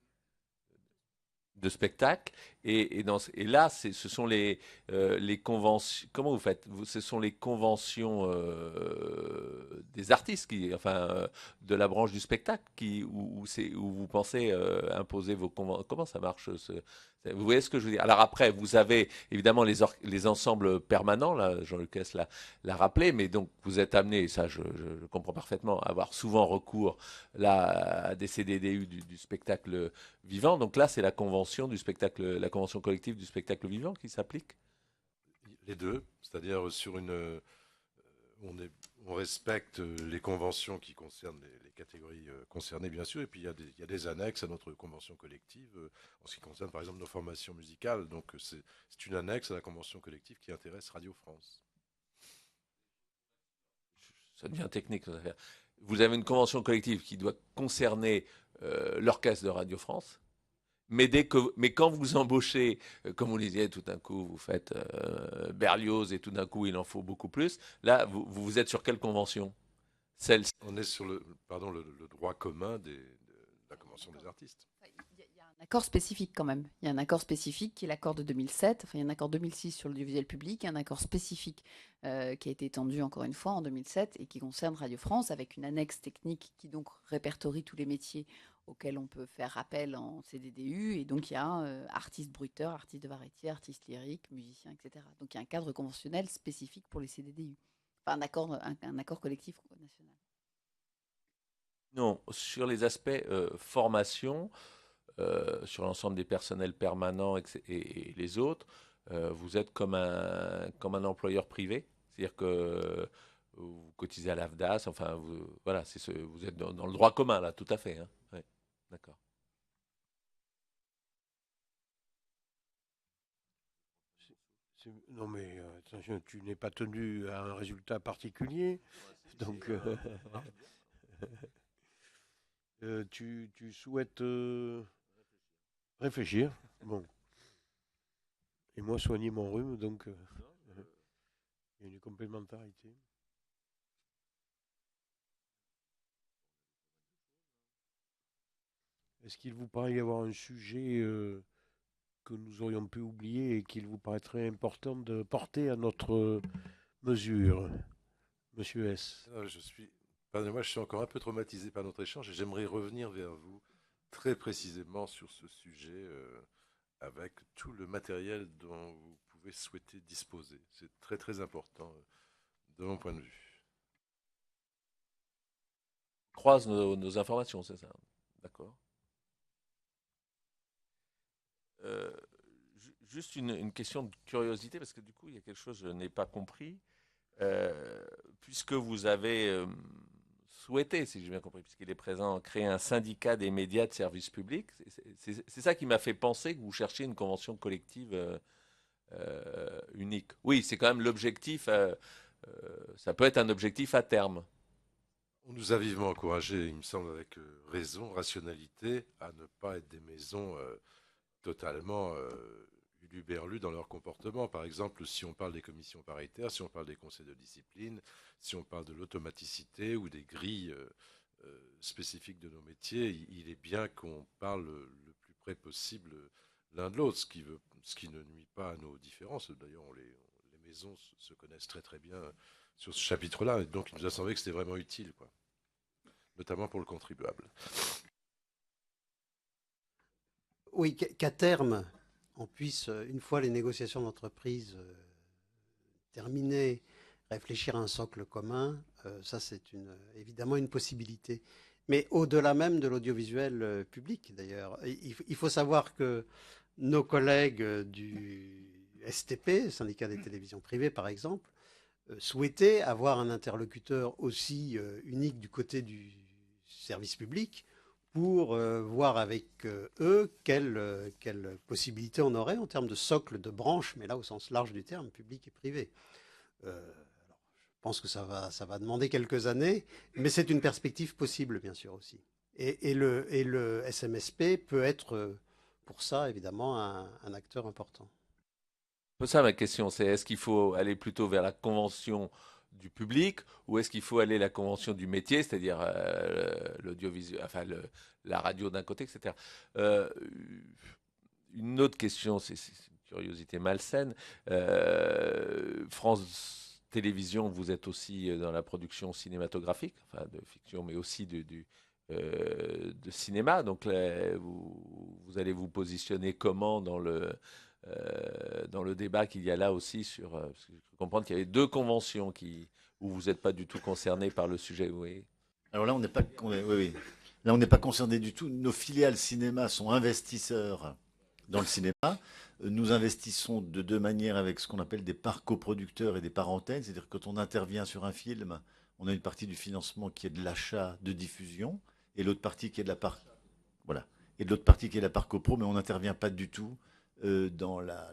De spectacle et là ce sont les conventions. Comment vous faites? Ce sont les conventions des artistes de la branche du spectacle où vous pensez imposer vos conventions. Comment ça marche vous voyez ce que je veux dire? Alors après, vous avez évidemment les ensembles permanents, là, Jean-Luc Hess l'a rappelé, mais donc vous êtes amené, et ça je comprends parfaitement, à avoir souvent recours là, à des CDDU du spectacle vivant. Donc là, c'est la convention du spectacle, la convention collective du spectacle vivant qui s'applique? Les deux, c'est-à-dire on respecte les conventions qui concernent les catégories concernées, bien sûr, et puis il y a des annexes à notre convention collective en ce qui concerne, par exemple, nos formations musicales. Donc c'est une annexe à la convention collective qui intéresse Radio France. Ça devient technique, cette affaire. Vous avez une convention collective qui doit concerner l'orchestre de Radio France. Mais quand vous embauchez, comme vous le disiez, tout d'un coup, vous faites Berlioz et tout d'un coup, il en faut beaucoup plus. Là, vous êtes sur quelle convention? On est sur le droit commun de la Convention des artistes. Il y a un accord spécifique quand même. Il y a un accord spécifique qui est l'accord de 2007. Enfin, il y a un accord 2006 sur l'audiovisuel public, un accord spécifique qui a été étendu encore une fois en 2007 et qui concerne Radio France avec une annexe technique qui donc répertorie tous les métiers auxquels on peut faire appel en CDDU. Et donc, il y a artistes bruiteurs, artistes de variété, artistes lyriques, musiciens, etc. Donc, il y a un cadre conventionnel spécifique pour les CDDU. Enfin, un accord collectif national. Non, sur les aspects formation, sur l'ensemble des personnels permanents et les autres, vous êtes comme un employeur privé. C'est-à-dire que vous cotisez à l'AFDAS, enfin, voilà, vous êtes dans le droit commun, là, tout à fait. Hein. Ouais, d'accord. Non mais attention, tu n'es pas tenu à un résultat particulier, donc tu souhaites réfléchir. Bon. Et moi soigner mon rhume, donc il y a une complémentarité. Est-ce qu'il vous paraît y avoir un sujet que nous aurions pu oublier et qu'il vous paraîtrait important de porter à notre mesure, Monsieur S? Pardonnez-moi, je suis encore un peu traumatisé par notre échange et j'aimerais revenir vers vous très précisément sur ce sujet avec tout le matériel dont vous pouvez souhaiter disposer. C'est très très important de mon point de vue. Croise nos informations, c'est ça. D'accord. Juste une question de curiosité, parce que du coup, il y a quelque chose que je n'ai pas compris. Puisque vous avez souhaité, si j'ai bien compris, puisqu'il est présent, créer un syndicat des médias de service public, c'est ça qui m'a fait penser que vous cherchiez une convention collective unique. Oui, c'est quand même l'objectif, ça peut être un objectif à terme. On nous a vivement encouragés, il me semble, avec raison, rationalité, à ne pas être des maisons totalement uluberlues dans leur comportement. Par exemple, si on parle des commissions paritaires, si on parle des conseils de discipline, si on parle de l'automaticité ou des grilles spécifiques de nos métiers, il est bien qu'on parle le plus près possible l'un de l'autre, ce qui ne nuit pas à nos différences. D'ailleurs, les maisons se connaissent très très bien sur ce chapitre-là, et donc il nous a semblé que c'était vraiment utile, quoi, notamment pour le contribuable. Oui, qu'à terme, on puisse, une fois les négociations d'entreprise terminées, réfléchir à un socle commun, ça c'est évidemment une possibilité. Mais au-delà même de l'audiovisuel public, d'ailleurs, il faut savoir que nos collègues du STP, Syndicat des télévisions privées par exemple, souhaitaient avoir un interlocuteur aussi unique du côté du service public pour voir avec eux quelle possibilité on aurait en termes de socle de branche, mais là au sens large du terme, public et privé. Alors, je pense que ça va demander quelques années, mais c'est une perspective possible, bien sûr, aussi. Et le SMSP peut être, pour ça, évidemment, un acteur important. C'est ça ma question, c'est est-ce qu'il faut aller plutôt vers la convention du public ou est-ce qu'il faut aller la convention du métier, c'est-à-dire l'audiovisuel, enfin la radio d'un côté, etc. Une autre question, c'est une curiosité malsaine. France Télévisions, vous êtes aussi dans la production cinématographique, enfin de fiction, mais aussi de cinéma. Donc là, vous allez vous positionner comment dans le débat qu'il y a là aussi sur. Parce que je peux comprendre qu'il y avait deux conventions où vous n'êtes pas du tout concerné par le sujet. Oui. Alors là, on n'est pas, oui. Là, on n'est pas concerné du tout. Nos filiales cinéma sont investisseurs dans le cinéma. Nous investissons de deux manières avec ce qu'on appelle des parts coproducteurs et des parts antennes. C'est-à-dire que quand on intervient sur un film, on a une partie du financement qui est de l'achat de diffusion et l'autre partie qui est de la part. Voilà. Et de l'autre partie qui est la part copro, mais on n'intervient pas du tout dans la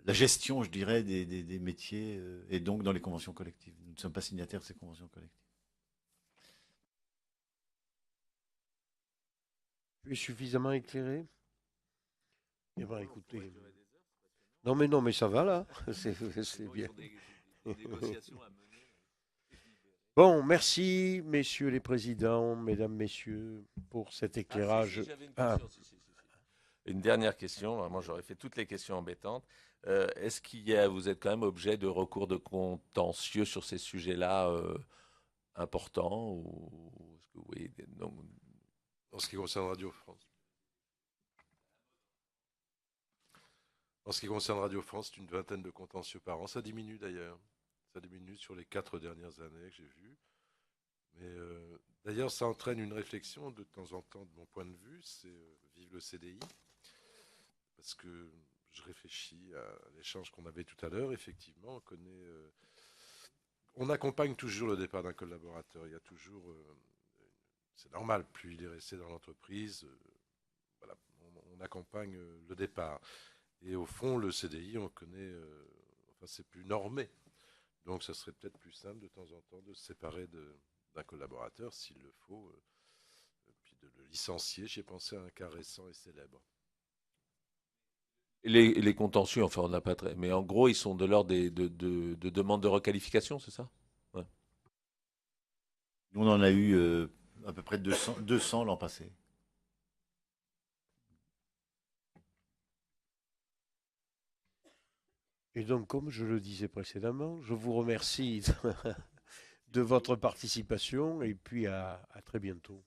gestion, je dirais, des métiers et donc dans les conventions collectives. Nous ne sommes pas signataires de ces conventions collectives. Tu es suffisamment éclairé? Eh bien, écoutez. Non, mais ça va là. C'est bien. Bon, merci, messieurs les présidents, mesdames, messieurs, pour cet éclairage. Une dernière question, vraiment j'aurais fait toutes les questions embêtantes. Est-ce vous êtes quand même objet de recours de contentieux sur ces sujets-là importants oui, donc... En ce qui concerne Radio France. En ce qui concerne Radio France, c'est une vingtaine de contentieux par an. Ça diminue d'ailleurs. Ça diminue sur les 4 dernières années que j'ai vues. Mais d'ailleurs, ça entraîne une réflexion de temps en temps de mon point de vue. C'est vive le CDI. Parce que je réfléchis à l'échange qu'on avait tout à l'heure. Effectivement, on accompagne toujours le départ d'un collaborateur. Il y a toujours... c'est normal, plus il est resté dans l'entreprise, voilà, on accompagne le départ. Et au fond, le CDI, on connaît, enfin c'est plus normé. Donc ça serait peut-être plus simple de temps en temps de se séparer d'un collaborateur, s'il le faut, puis de le licencier. J'ai pensé à un cas récent et célèbre. Les contentieux, enfin on n'a pas très... Mais en gros, ils sont de l'ordre de demandes de requalification, c'est ça? Ouais. Nous, on en a eu... à peu près 200 l'an passé. Et donc, comme je le disais précédemment, je vous remercie de votre participation et puis à très bientôt.